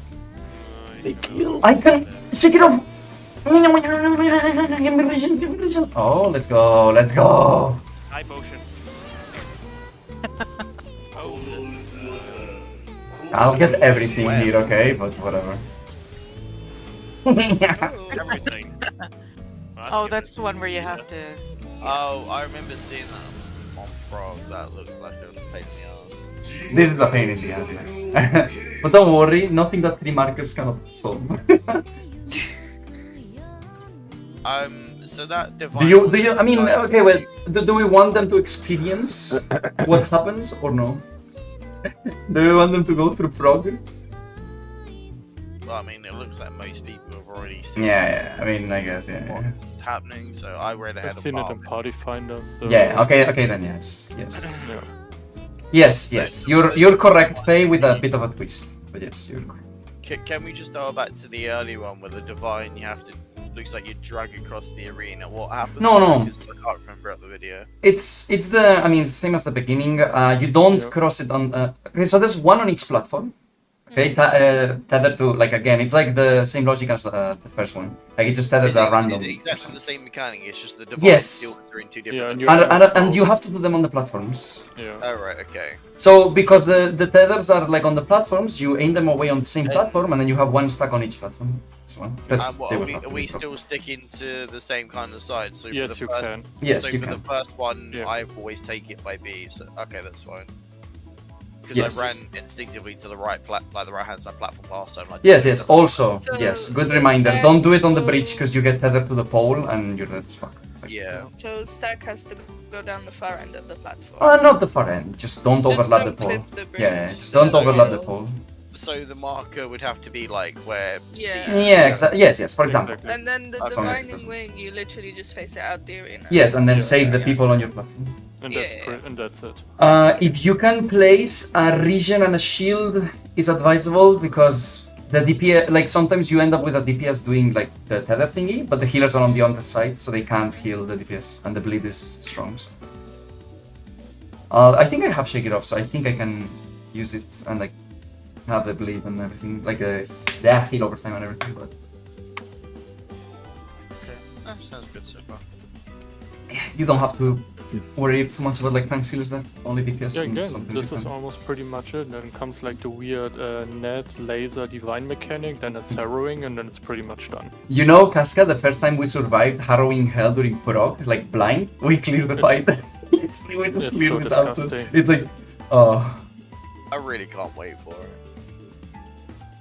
I can shake it off. Oh, let's go. High potion. I'll get everything here, okay? But whatever. Oh. Everything. Oh, that's the one where you have to. Oh, I remember seeing that on Frog. That looked like a pain in the ass. This is a pain in the ass, yes. But don't worry, nothing that 3 markers cannot solve. So that do divine. you? I mean, okay, well, do we want them to experience what happens or no? Do we want them to go through Frog? Well, I mean, it looks like most people have already seen Yeah, I mean, I guess, yeah. what's happening. So I read ahead I've of seen it Mark. in Party Finder. So Yeah, okay, then yes. Yeah. Yes. You're correct, Faye, with a bit of a twist. But yes, you're correct. Can we just go back to the early one where the divine you have to looks like you drag across the arena? What happens? No. Because I can't remember at the video. It's the, I mean, same as the beginning. You don't cross it on. Okay, so there's one on each platform. Okay, tethered to, like, again, it's like the same logic as the first one. Like, it just tethers are random. It's exactly the same mechanic. It's just the divine Yes. skills are in two Yeah, different. And you have to do them on the platforms. Yeah. Oh right, okay. So because the tethers are like on the platforms, you aim them away on the same platform, and then you have one stuck on each platform. This one. Are we still sticking to the same kind of side? So Yes, for you the first, can. Yes, so you for can. the first one, Yeah. I always take it by B. So okay, that's fine. Because Yes. I ran instinctively to the right, like the right-hand side platform last time. Like, Yes. Also, So yes. Good is reminder. that Don't do it on the go- bridge because you get tethered to the pole and you're dead as fuck. Yeah. So stack has to go down the far end of the platform. Not the far end. Just don't Just overlap don't the pole. clip the bridge. Yeah. Just don't So- overlap the pole. So the marker would have to be like where C Yeah. is. Yeah. Exactly. Yes. For example. Exactly. And then the That's divining fine. wing, you literally just face it out the arena. Yes, and then Yeah. save the Yeah. people on your platform. And Yeah. that's it. If you can place a region and a shield is advisable because the DPS, like sometimes you end up with a DPS doing like the tether thingy, but the healers are on the other side, so they can't heal the DPS, and the bleed is strong. So. I think I have Shake It Off, so I think I can use it and like have the bleed and everything, like heal over time and everything. But Okay. Oh, sounds good so far. you don't have to worry too much about like tank healers that only DPS. Yeah, and again, sometimes this you is can. almost pretty much it. Then comes like the weird net laser divine mechanic, then it's harrowing, and then it's pretty much done. You know, Casca, the first time we survived harrowing hell during Prog, like blind, we cleared the fight. We just It's cleared so without disgusting. It's like, oh, I really can't wait for it.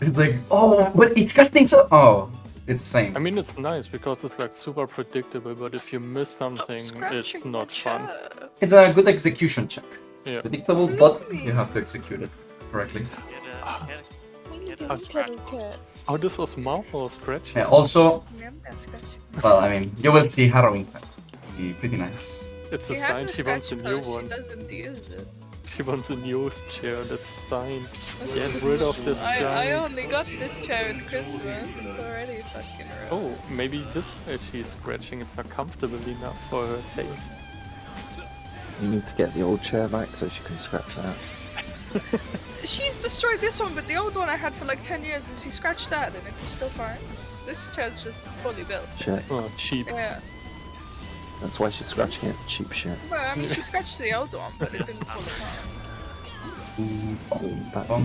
it's like, oh, but it's casting so. Oh, it's the same. I mean, it's nice because it's like super predictable, but if you miss something, it's Scratching not the fun. chair. It's a good execution check. It's Yeah. predictable, but you have to execute it correctly. Get a scratch. Oh, this was mouth or scratch? Yeah, also, Yeah, that's scratching. well, I mean, you will see harrowing. It'll be pretty nice. It's a She had sign the she wants a scratch new post, one. She doesn't use it. She wants a newest chair, that's fine. Get rid of this I giant. only got this chair at Christmas. It's already fucking rough. Oh, maybe this way she's scratching, it's not comfortable enough for her face. You need to get the old chair back so she can scratch that. She's destroyed this one, but the old one I had for like 10 years, and she scratched that, and it was still fine. This chair's just fully built. Shit. Oh, cheap. Yeah. That's why she's scratching it. Cheap shit. Well, I mean, she scratched the old one, but it didn't fall apart.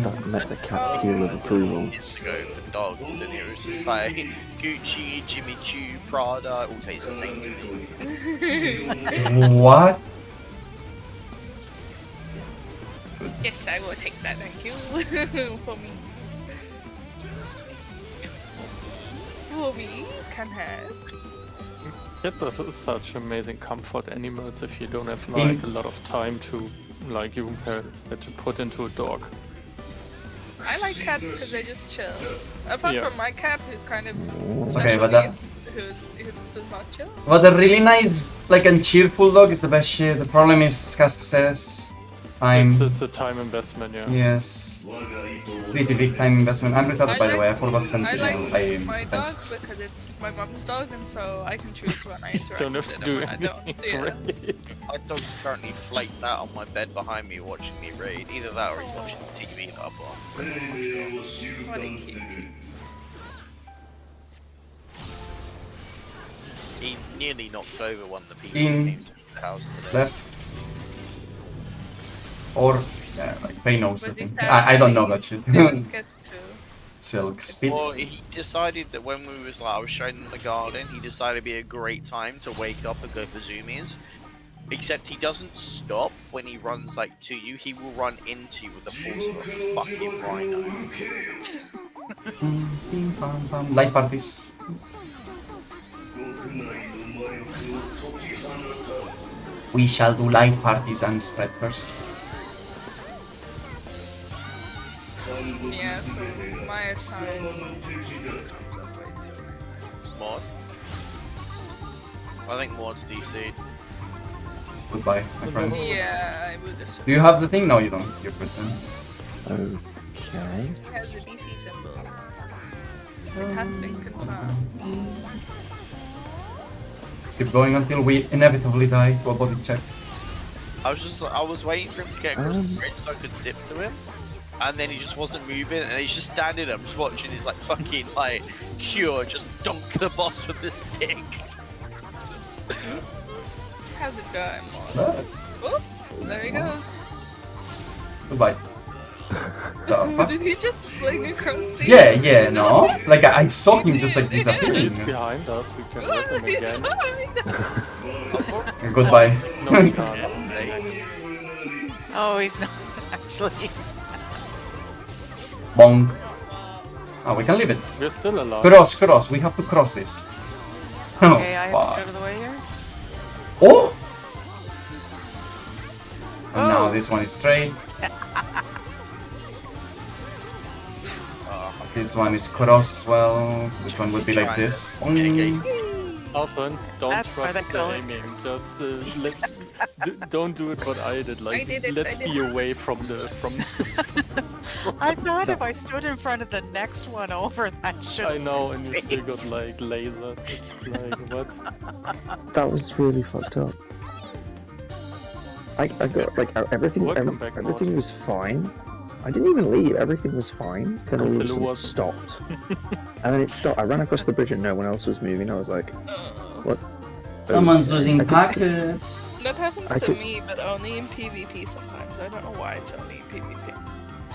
That met the cat's seal of approval. Years ago for dogs, and it was just like Gucci, Jimmy Choo, Prada, all taste the same to me. What? Yes, I will take that, thank you. For me. For me, can have. Yet this is such amazing comfort animals if you don't have like a lot of time to like you had to put into a dog. I like cats because they just chill. Apart Yeah. from my cat, who's kind of Okay, special but that. needs, who does not chill. But a really nice, like, and cheerful dog is the best shit. The problem is, as Casca says, time. It's a time investment, yeah. Yes. Pretty big time investment. I'm retarded, by the way. I forgot to send I it. like my dog because it's my mom's dog, and so I can choose when I interact Don't have with to it do and when I don't. anything. Yeah. Great. My dog's currently flaked out on my bed behind me watching me raid. Either that or he's watching the TV that I'm on. What a cutie. He nearly knocked over one of the people In who came to the house today. Left. Or, like, Pay knows the Was he thing. sad I don't that know he that shit. didn't get to? Silk Spit. Well, he decided that when we was like, I was showing him the garden, he decided it'd be a great time to wake up and go for zoomies. Except he doesn't stop when he runs like to you. He will run into you with the force of a fucking rhino. Bing, bam, bam. Light parties. We shall do light parties and spread first. Yeah, so my science comes up way too late. Mod. I think Mod's DC'd. Goodbye, my friends. Yeah, I would assume. Do you have the thing? No, you don't. You're pretend. Okay. It has a DC symbol. It has been confirmed. Let's keep going until we inevitably die to a body check. I was waiting for him to get across the bridge so I could zip to him. And then he just wasn't moving, and he's just standing there, just watching his like fucking like cure just dunk the boss with the stick. How's it going, Mod? Ah, Oh, there he goes. goodbye. Did he just fling across the Yeah, no. Like I saw him just like disappearing. He's behind us, we can let him He's again. fine. Goodbye. No, he can't. Oh, he's not actually. Bonk. Oh, we can leave it. We're still alive. Cross. We have to cross this. Okay, I have fuck. to go to the way here. Oh! And now Oh. this one is straight. This one is cross as well. This one would be like this. Often, don't That's why trust they the call it- aiming. Just don't do it what I did. Like, I did it, let's I did be it. away from the I thought if I stood in front of the next one over, that should. I know, and you still got like laser. It's like what? That was really fucked up. I got like everything. Welcome back, Everything was fine. I didn't even leave. Everything was fine. Then all of a Until it sudden it wasn't. stopped, and then it stopped. I ran across the bridge and no one else was moving. I was like, what? Someone's losing I could- packets. That happens I to could- me, but only in PvP sometimes. I don't know why it's only in PvP.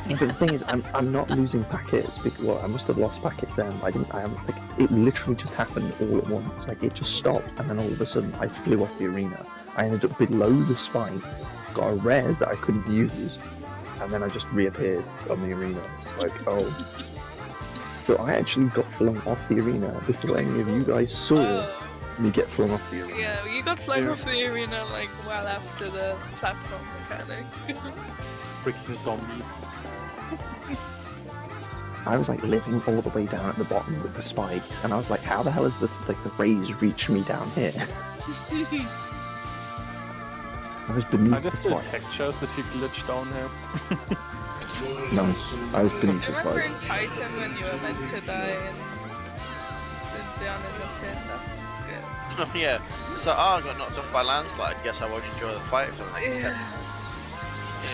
But the thing is, I'm not losing packets because well, I must have lost packets then. I didn't. I am like it literally just happened all at once. Like it just stopped, and then all of a sudden I flew off the arena. I ended up below the spikes, got a rares that I couldn't use, and then I just reappeared on the arena. It's like oh. So I actually got flung off the arena before any of you guys saw me get flung off the arena. Yeah, you got flung off the arena like well after the platform mechanic. Freaking zombies. I was like living all the way down at the bottom with the spikes, and I was like, how the hell is this, like, the rays reach me down here? I was I beneath the just did spikes. textures if you glitch down here. No, I was beneath the Remember in spikes. Titan when you were meant to die and down in the pit? That's good. Yeah. So I got knocked off by landslide. Guess I won't enjoy the fight for the next 10 Yeah. minutes.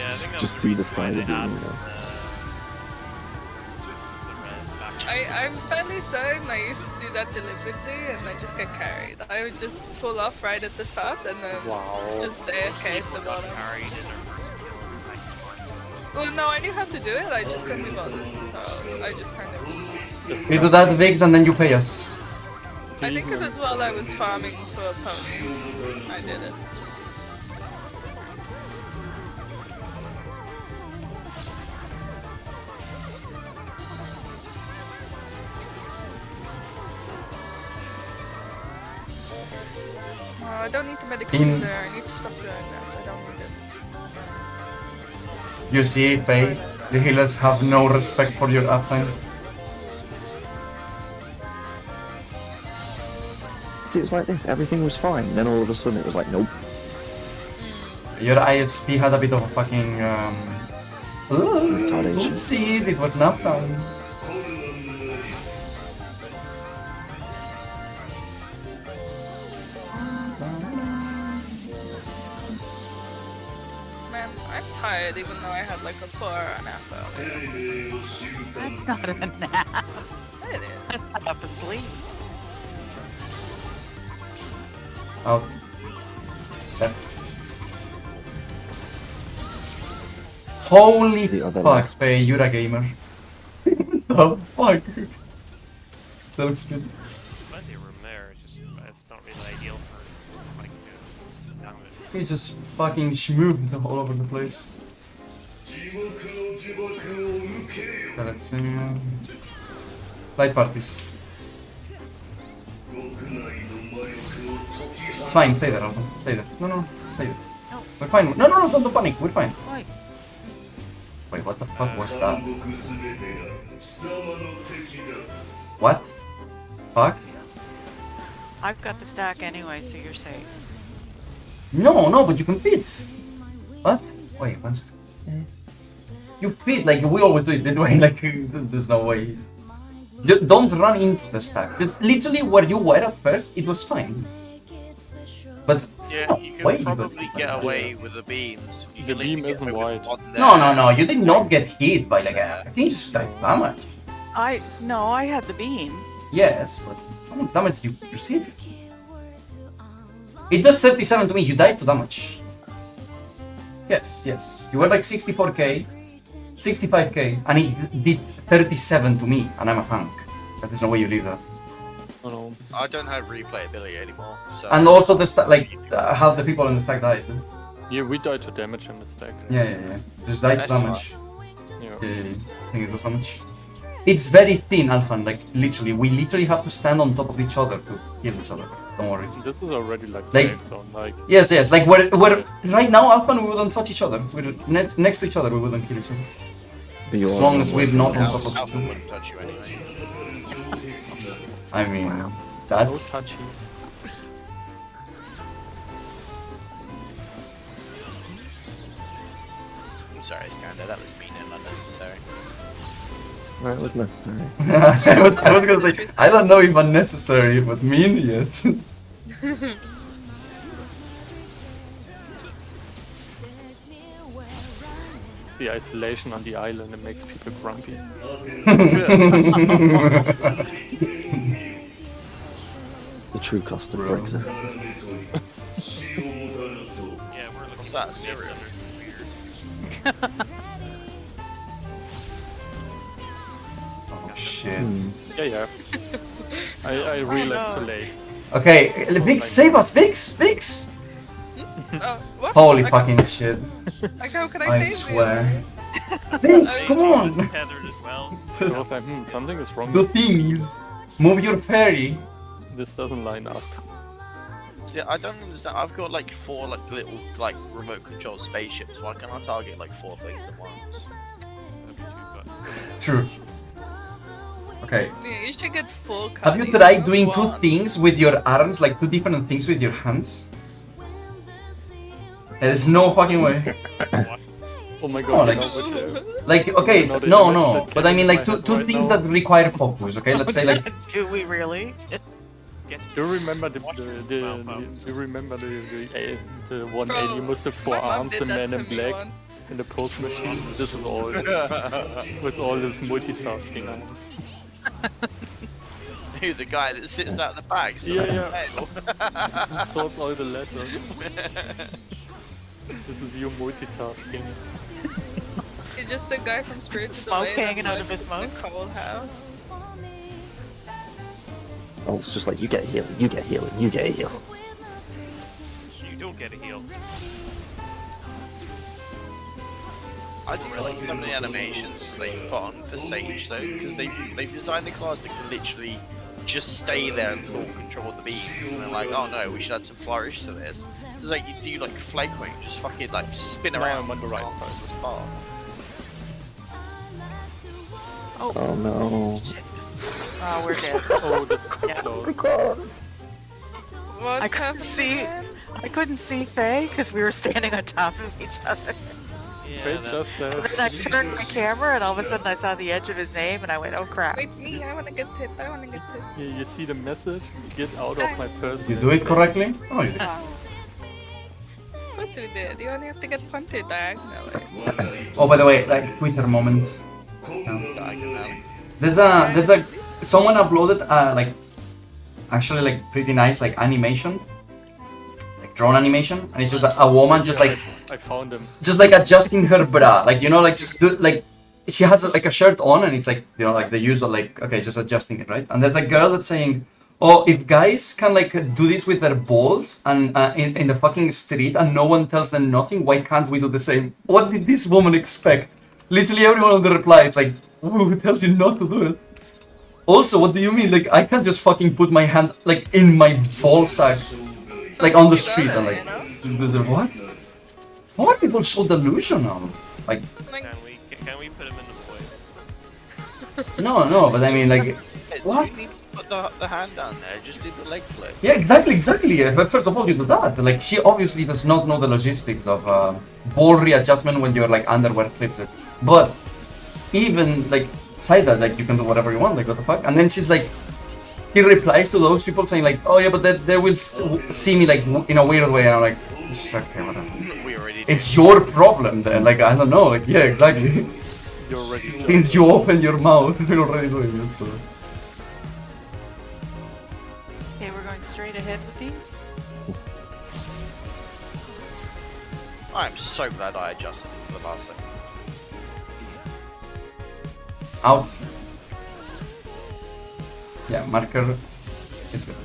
Yeah, I think that Just was see the reason why side they of the had, arena. the red back. I'm fairly certain I used to do that deliberately and I just get carried. I would just pull off right at the start and then Wow. just stay okay at the Got bottom. carried in their Well, no, I knew how to do it, I just couldn't be bothered, so I just kind of... We do that, Vix, and then you pay us. I think it was while I was farming for ponies, I did it. No, I don't need the medication there, I need to stop doing that, I don't need it. You see, Faye, the healers have no respect for your uptime. See, it was like this, everything was fine, then all of a sudden it was like, nope. Your ISP had a bit of a fucking Retardation. oopsies, it was an uptime. Man, I'm tired even though I had like a 4.5 hour. That's not a nap. It is. That's half asleep. Out. There. Holy The other fuck, left. Faye, you're a gamer. the fuck? So speed. Plenty of room there. It's not really ideal for like damage. He just fucking moved all over the place. Let's see. Light parties. It's fine, stay there, Alpha. Stay there. No, stay there. No. We're fine. No, don't panic. We're fine. Why? Wait, what the fuck was that? What? Fuck? I've got the stack anyway, so you're safe. No, but you can fit. What? Wait, one second. You fit like we always do it this way. Like there's no way. Don't run into the stack. Just literally where you were at first, it was fine. But Yeah, you can probably get away with the beams. You The can literally beam get isn't away with wide. one there. No. You did not get hit by like a. I think you just died damage. I had the beam. Yes, but how much damage did you receive? It does 37 to me. You died to damage. Yes. You were like 64k, 65k, and it did 37 to me, and I'm a tank. There's no way you leave that. No. I don't have replayability anymore. So And also the half the people in the stack died. Yeah, we died to damage in the stack. Yeah. Just died to That's damage. Yeah. Yeah. I think it was damage. It's very thin, Alphan. Like literally, we literally have to stand on top of each other to kill each other. Don't worry. This is already like Like- safe zone. Like Yes. Like we're right now, Alphan. We wouldn't touch each other. We're next to each other. We wouldn't kill each other. But As long as we're not on top Alpha, of each Alpha other. wouldn't touch you anyway. I mean, no that's touchies. I'm sorry, Skander, that was mean and unnecessary. No, it was necessary. I was gonna say, I don't know if unnecessary, but mean, yes. The isolation on the island, it makes people grumpy. The true cost of Bro. Brexit. Yeah, we're looking What's that, cereal? Oh shit. Yeah. I realized too late. Okay, Vix, save us, Vix! What? Holy Okay, fucking shit. okay, how can I I save swear. you? Vix, come on! tethered as well. I was like, something is wrong. The things. Move your fairy. This doesn't line up. Yeah, I don't understand. I've got like 4 like little like remote controlled spaceships. Why can't I target like 4 things at once? That'd be too good. True. Okay. Yeah, you should get full. Have you cutting, tried not doing 2 one. things with your arms, like 2 different things with your hands? There's no fucking way. Oh my Oh, god, like- you know what, Like, okay, No, they no, don't no, actually but I mean like kill 2 my head things right that require focus, okay? Let's say like, Do we really? do you remember the one Bro, alien with the 4 my mom arms did and that Man to in me Black once. in the post machine? This is all with all this multitasking. Who, the guy that sits out the back? So Yeah. Sorts all the letters. This is you multitasking. He's just the guy from Spirited Smoke Away hanging that out of his lives in mouth. the coal house. Oh, it's just like, you get healing, you get healing, you get healing. You don't get a heal. I do like some of the animations they put on for Sage though, because they've designed the class that can literally just stay there and thought control the beams, and they're like, oh no, we should add some flourish to this. It's like you do like flake wing, just fucking like spin No, around I'm on the right on side. the spot. Oh no. Oh, we're dead. Oh, this is Yeah. close. What I couldn't happened see- again? I couldn't see Faye because we were standing on top of each other. Faye Yeah, just said, Then I turned my camera and all of a sudden I saw the edge of his name and I went, oh crap. Wait, me, I wanna get hit, I wanna get hit. you see the message? Get out of my person. you do it correctly? Oh, you did. Of course we did, you only have to get punted diagonally. Oh, by the way, like Twitter moment. Diagonally. There's a someone uploaded like actually like pretty nice like animation, like drone animation, and it's just a woman just like I found him. adjusting her bra, like you know, like just do like she has like a shirt on, and it's like, you know, like the usual, like, okay, just adjusting it, right? And there's a girl that's saying, oh, if guys can like do this with their balls and in the fucking street and no one tells them nothing, why can't we do the same? What did this woman expect? Literally everyone on the reply, it's like, who tells you not to do it? Also, what do you mean? Like, I can't just fucking put my hand like in my ball sack, like on the street, and like, what? Why are people so delusional? Like, Can we put him in the void? no, but I mean, like, what? You need to put the hand down there. Just do the leg flip. Yeah, exactly. But first of all, you do that. Like, she obviously does not know the logistics of ball readjustment when your like underwear flips it. But even like side that, like, you can do whatever you want. Like, what the fuck? And then she's like, he replies to those people saying like, oh yeah, but they will see me like in a weird way. And I'm like, okay, whatever. We already did. It's your problem then. Like, I don't know. Like, yeah, exactly. You're already Since you open your mouth, you're already doing it. So. Okay, we're going straight ahead with these. I'm so glad I adjusted for the last second. Out. Yeah, marker is good.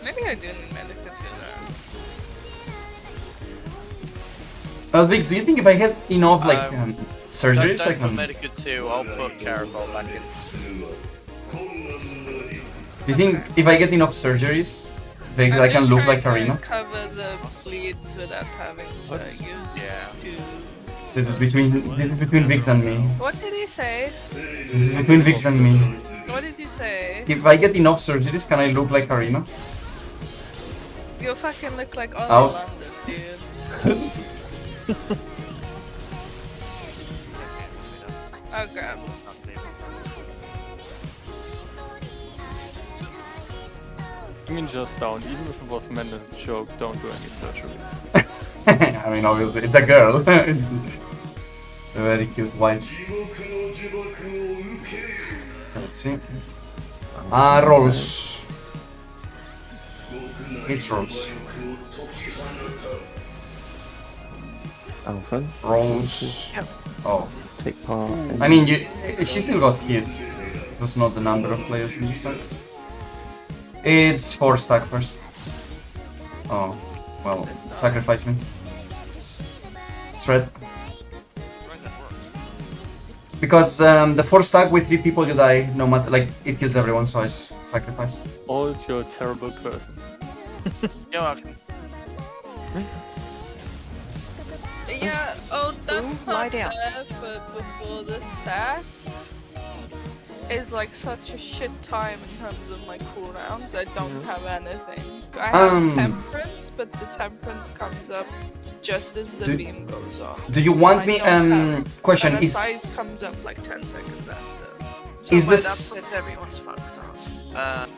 Maybe I do need medical Vix, do you think if I get enough like surgeries, I Don't put can? Medica 2, I'll put Caracol back in. Do you think if I get enough surgeries, Vix, I can look like Karina? Cover the bleeds without having to use. Yeah. This is between Vix and me. What did he say? This is between Vix and me. What did you say? If I get enough surgeries, can I look like Karina? You fucking look like all Out. London, dude. I'll grab. I mean, just don't. Even if it was meant as a joke, don't do any surgeries. I mean, obviously, it's a girl. It's a very cute wife. Let's see. Rolls. It's rolls. Alpha. Rolls. Oh. Take part. In... I mean, she still got hit. That's not the number of players in this stack. It's 4 stack first. Oh, well, sacrifice me. Threat. Because the 4 stack with 3 people you die, no matter, like, it kills everyone, so I sacrificed. Oh, you're a terrible person. You're welcome. Yeah, oh, that lie part down. there for before the stack is like such a shit time in terms of my cooldowns. I don't have anything. I have temperance, but the temperance comes up just as the beam goes off. Do you want me, question and is... size comes up like 10 seconds after. So Is by this- that point, everyone's fucked off.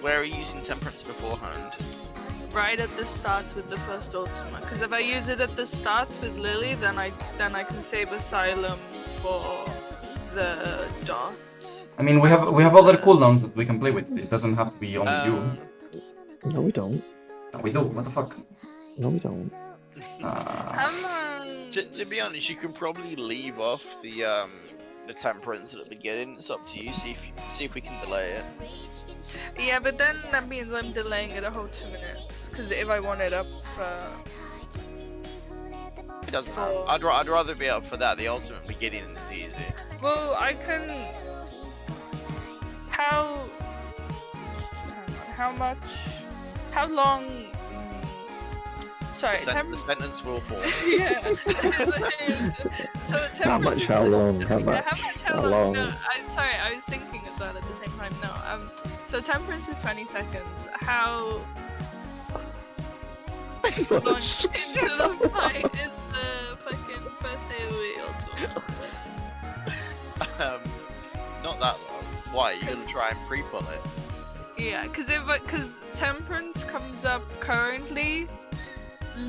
Where are you using Temperance beforehand? Right at the start with the first ultimate, because if I use it at the start with Lily, then I can save Asylum for the dot. I mean, we have other cooldowns that we can play with. It doesn't have to be only you. No, we don't. No, we do. What the fuck? No, we don't. To be honest, you can probably leave off the Temperance at the beginning. It's up to you. See if we can delay it. Yeah, but then that means I'm delaying it a whole 2 minutes. Because if I want it up for... It doesn't matter. I'd rather be up for that. The ultimate beginning is easy. Well, I can... How much... How long... Sorry, The sentence will fall. Yeah. So How much? How long? How much? How long? No, sorry, I was thinking as well at the same time. No, so temperance is 20 seconds. How long into the fight is the fucking first AoE ultimate? Not that long. Why? You're gonna try and pre-pull it? Yeah, because temperance comes up currently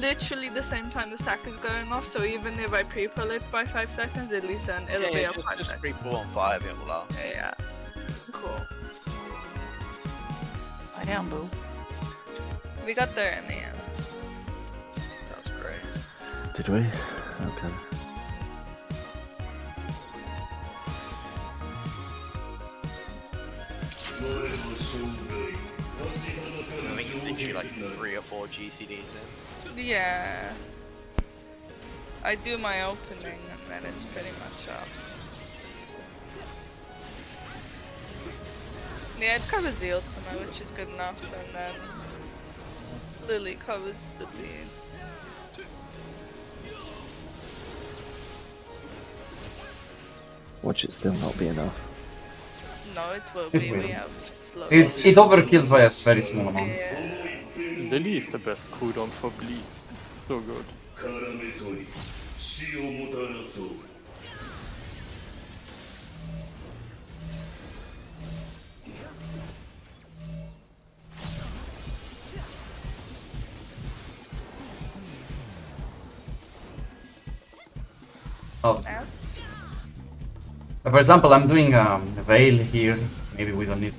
literally the same time the stack is going off, so even if I pre-pull it by 5 seconds, at least then it'll be up 5 just seconds. pre-pull on 5, it will last. Yeah. Cool. Lie down, boo. We got there in the end. Did we? Okay. I think it's literally like 3 or 4 GCDs in. Yeah. I do my opening and then it's pretty much up. Yeah, it covers the ultimate, which is good enough, and then Lily covers the beat. Watch it still not be enough. No, it will It be. will. We have flow. It overkills by a very small amount. Yeah. Lily is the best cooldown for bleed. So good. Oh. Out. For example, I'm doing Veil here. Maybe we don't need.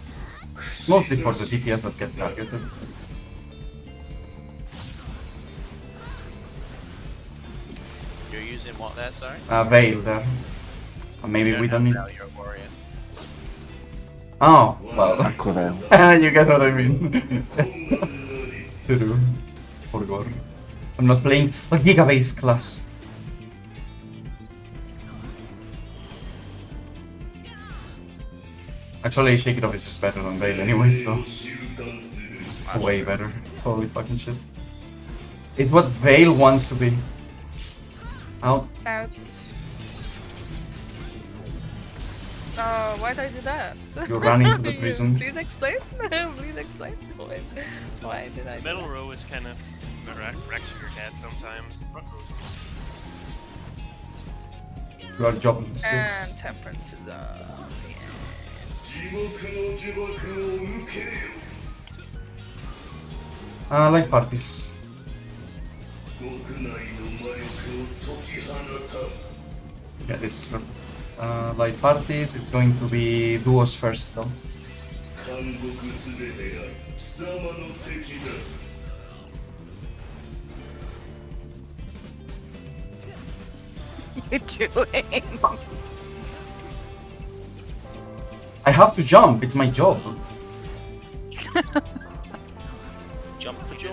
Mostly for the DPS that get targeted. You're using what there, sorry? Veil there. Or maybe we don't need. Now you're a warrior. Oh, well. Aquaveil. You get what I mean. True. Forgot. I'm not playing a Gigabase class. Actually, Shake It Off is just better than Veil anyway, so. Way better. Holy fucking shit. It's what Veil wants to be. Out. Out. Oh, why'd I do that? You're running to the prison. Please explain. Please explain. Why did I do Middle that? row is kind of wrecks your head sometimes. Front row's You are jobbing the sticks. And temperance is up. I like parties. Yeah, this is like parties. It's going to be duos first though. You doing? I have to jump. It's my job. Jump for joy.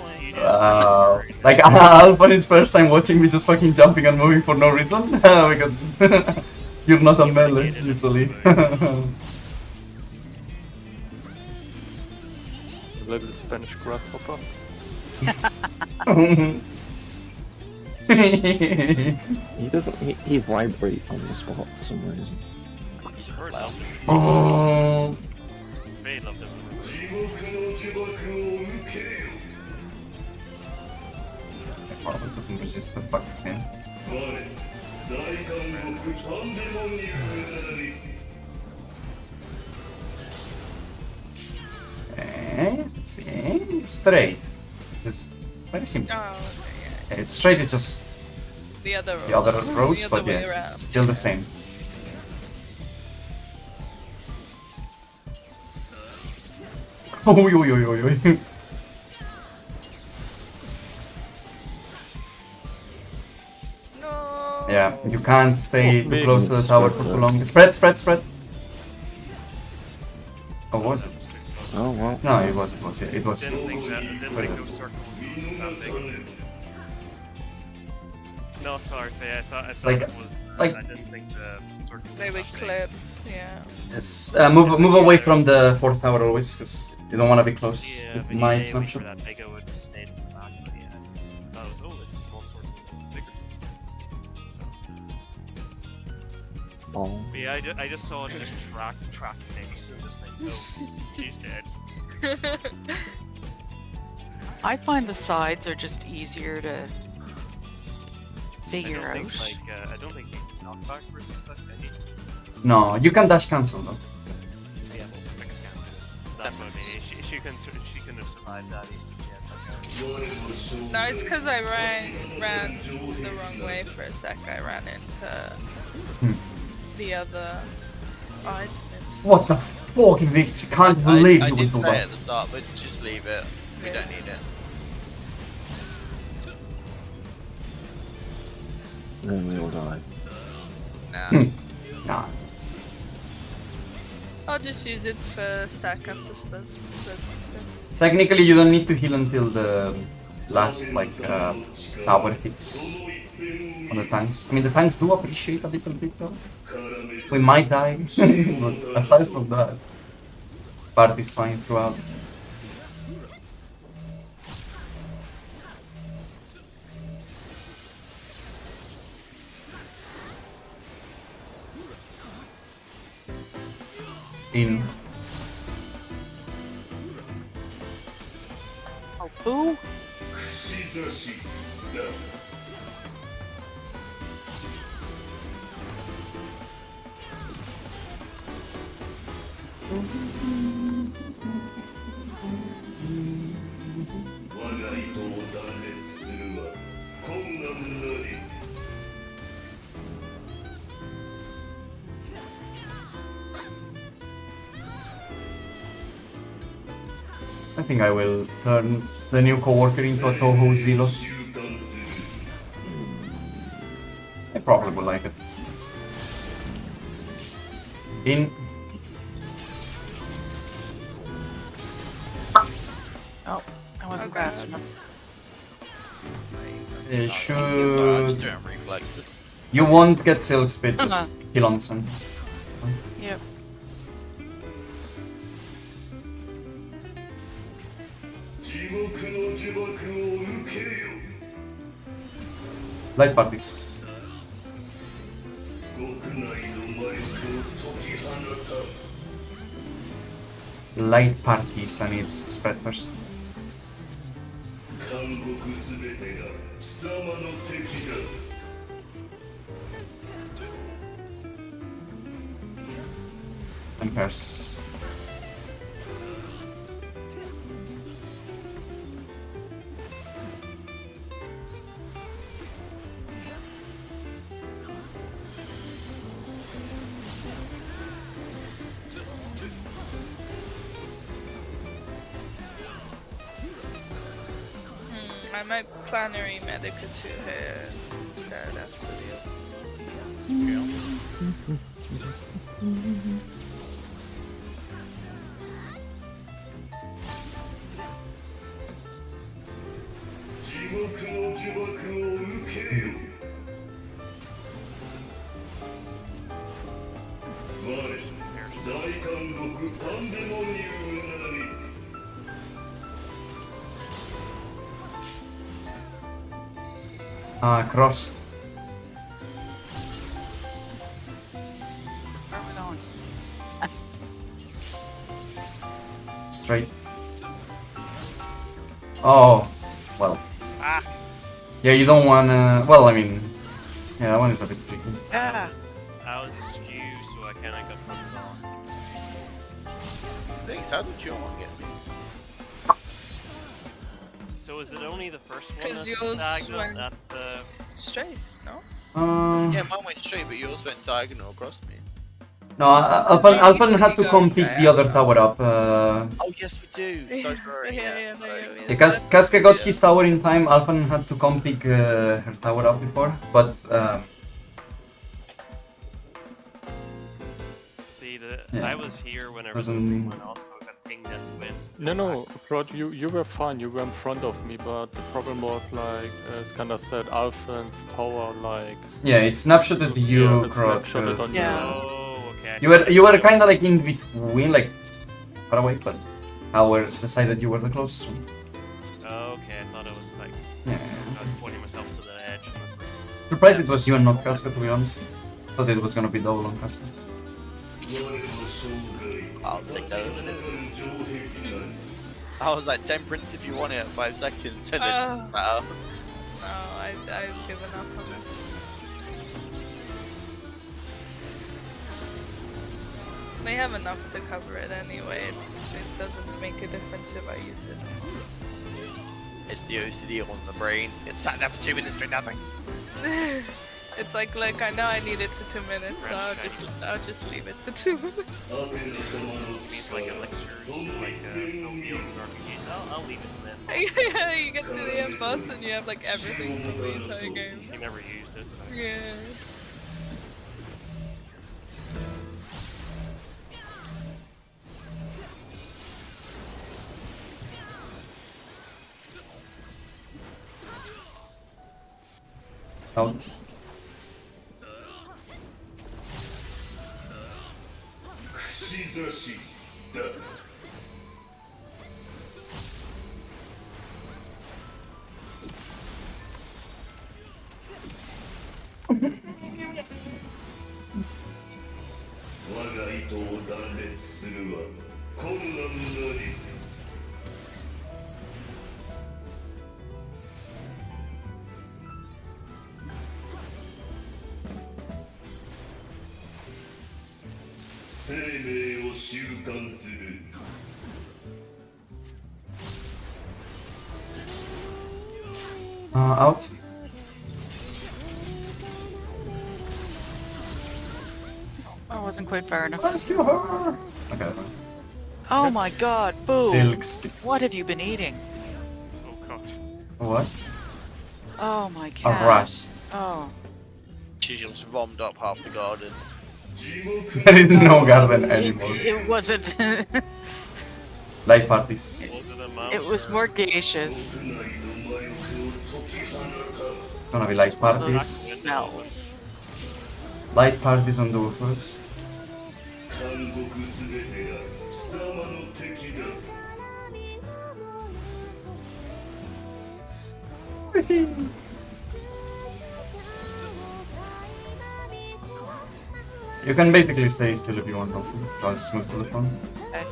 Like Alpha is first time watching me just fucking jumping and moving for no reason because you're not a melee usually. Little Spanish grasshopper. He doesn't. He vibrates on the spot for some reason. He's the flow. Oh, Very love them. Marvel doesn't resist the fucking same. Let's see. Straight. It's very simple. Oh, okay, yeah. It's straight. It's just The other the other row. rows, The other but way yes, around. it's still the same. Oi, oi, oi, oi, oi. No. Yeah, you can't stay too big. close to the tower for too long. Spread, spread, spread. Oh, was it? Oh wow. No, it was. Yeah, it was. Didn't think those circles that big. No, sorry, Faye. I thought like- it was. like- I didn't think the circles. They were would that big. clip. Yeah. Yes. Move away from the fourth tower always, because you don't want to be close Yeah, with but my yeah, snapshot. that big, I would have stayed in the back. But yeah, I thought it was, oh, it's a small circle. It's bigger. Oh. But yeah, I just saw it just track things and just like, oh, she's dead. I find the sides are just easier to I figure don't out. think I don't think you can knock back versus that any. No, you can dash cancel though. Yeah, well, fix cancel. That's what I mean. She can have survived that. No, it's because I ran the wrong way for a sec. I ran into the other. Oh, it's... What the fucking Vix? Can't believe I you would did do say that. at the start, but just leave it. We don't need it. then we all die. Nah. Nah. I'll just use it for stack up the splits. Technically, you don't need to heal until the last tower hits on the tanks. I mean, the tanks do appreciate a little bit though. We might die, but aside from that, party's fine throughout. In. Oh, boo! I think I will turn the new coworker into a Toho Zealot. I probably will like it. In. Oh, I wasn't fast enough. It Just should. do it on reflexes. You won't get Silk Spit, just kill on sun. Yep. Light parties. Light parties and it's spread first. And pairs. I might planary medica to her instead after the Crossed. Where are we going? Straight. Oh, well. Ah! Yeah, you don't wanna. Well, I mean, yeah, that one is a bit tricky. Yeah. I was askew, so I kinda got fucked off. Thanks, how did your one get? So is it only the first one 'Cause that's yours diagonal went- at the... straight, no? Yeah, mine went straight, but yours went diagonal across me. No, Alphan had to come pick the other tower up. Oh, yes, we do. So sorry. Yeah, Casca got his tower in time. Alphan had to come pick her tower up before, but See, Yeah. I was here whenever Doesn't- someone else got pinged as wins. No, Rod, you were fine, you were in front of me, but the problem was like, as Skanda said, Alphan's tower, like... yeah, it snapshotted you, Yeah, it Krog. snapshotted on Yeah. Oh, okay. You were kind of like in between, like far away, but our decided you were the closest one. Oh, okay, I thought it was like... Yeah. I was pointing myself to the edge. And that's Surprised it was you and not Casca, to be honest. Thought it was gonna be double on Casca. I'll take that as an I was like, temperance if you want it at 5 seconds, and then No, I've given up on it. They have enough to cover it anyway. It doesn't make a difference if I use it. it's the OCD on the brain. It's sat there for 2 minutes doing nothing. It's like, look, I know I need it for 2 minutes, so I'll just leave it for 2 minutes. Means like elixirs, like no heals and RPGs. I'll leave it then. Yeah, you get to the end boss and you have like everything from the entire game. You never used it. So. Yeah. Oh. Out. I wasn't quite far enough. Rescue her! Okay. Oh my god, Boo! Silks. What have you been eating? Oh god. What? Oh my cat. rat. Oh. She just vommed up half the garden. There is no garden anymore. It wasn't. Light parties. Was it a mouse? It was more gaseous. It's gonna be light Those parties. smells. Light parties on the first. You can basically stay still if you want to, so I'll just move to the front. Okay.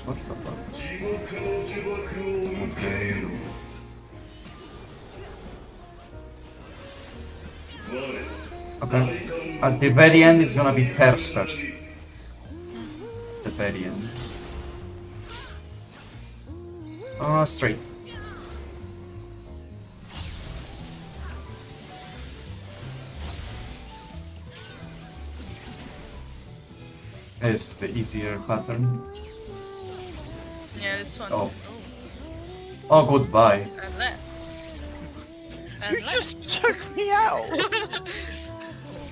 What the fuck? Okay. Okay. At the very end, it's gonna be pairs first. The very end. Straight. This is the easier pattern. Yeah, this one. Oh. Oh, goodbye. Unless. You just took me out! This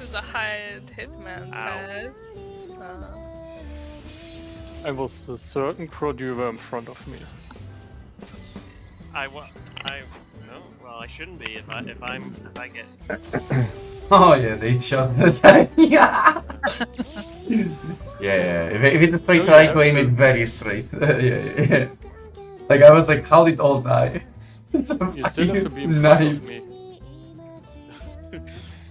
is a hired hitman Ow. pass. I was certain Crod you were in front of me. No, well, I shouldn't be if I get. Oh yeah, they shot the time. Yeah. Yeah. If it's straight, try to aim it very straight. Yeah. Like I was like, how did all die? It's a You still have to be in fucking front knife. of me.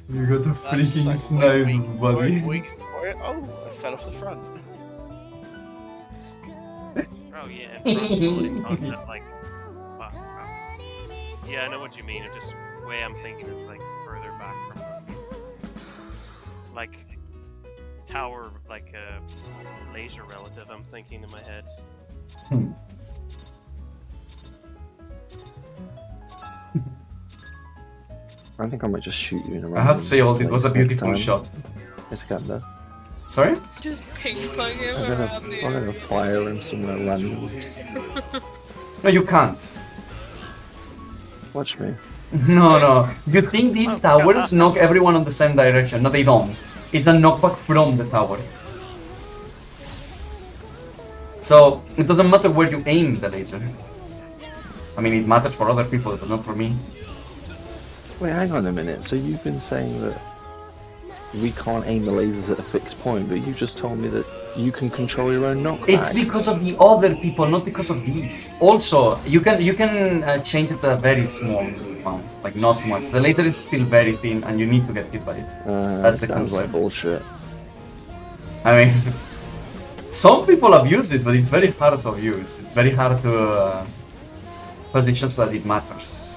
You got a That's freaking like, snipe, buddy. waiting for it. Oh, I fell off the front. Oh yeah, and probability concept like. Fuck. Yeah, I know what you mean. It just the way I'm thinking is like further back from like tower, like a laser relative. I'm thinking in my head. I think I might just shoot you in a I have to say, random it was a place next beautiful time. shot. Let's get there. Sorry? Just ping pong him I'm around the gonna fire him somewhere random. No, you can't. Watch me. No. You think these towers knock everyone on the same direction? No, they don't. It's a knockback from the tower. So, it doesn't matter where you aim the laser. I mean, it matters for other people, but not for me. Wait, hang on a minute. So you've been saying that we can't aim the lasers at a fixed point, but you just told me that you can control your own knockback. It's because of the other people, not because of these. Also, you can change it a very small amount, like not much. The laser is still very thin, and you need to get hit by it. That's the sounds concern. like bullshit. I mean, some people abuse it, but it's very hard to abuse. It's very hard to position so that it matters.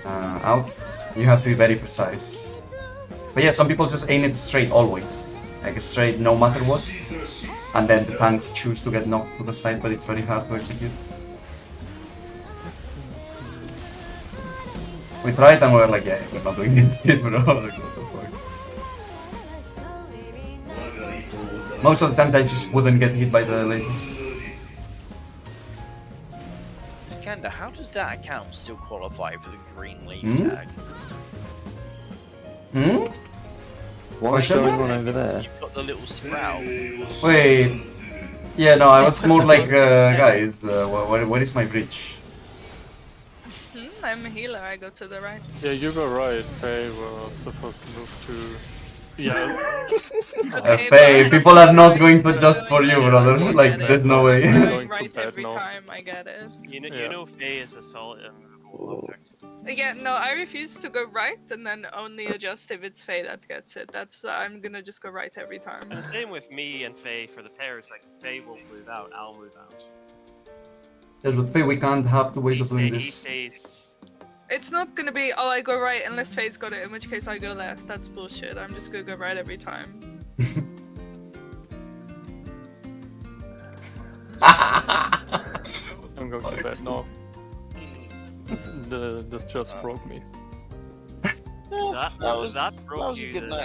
Out, you have to be very precise. But yeah, some people just aim it straight always, like straight no matter what, and then the tanks choose to get knocked to the side, but it's very hard to execute. We tried and we were like, yeah, we're not doing this shit, bro. Like, what the fuck? Most of the time, they just wouldn't get hit by the lasers. Iskander, how does that account still qualify for the green leaf tag? Hmm? What's going on over there? You've got the little sprout. Wait. Yeah, no, I was more like, guys, where is my bridge? I'm a healer, I go to the right. Yeah, you were right. They were supposed to move to. Yeah. Okay, Faye, but- people are not going to just for you, brother. Like, there's no way. Going Going to right bed every now. time, I get it. You Yeah. know Faye is a solid object. Yeah, no, I refuse to go right and then only adjust if it's Faye that gets it. That's I'm gonna just go right every time. And the same with me and Faye for the pairs. Like Faye will move out, I'll move out. Yeah, but Faye, we can't have two ways of doing He this. stays. It's not gonna be, oh, I go right unless Faye's got it, in which case I go left. That's bullshit. I'm just gonna go right every time. I'm going to bed now. This just broke me. That was That broke a you good then. night.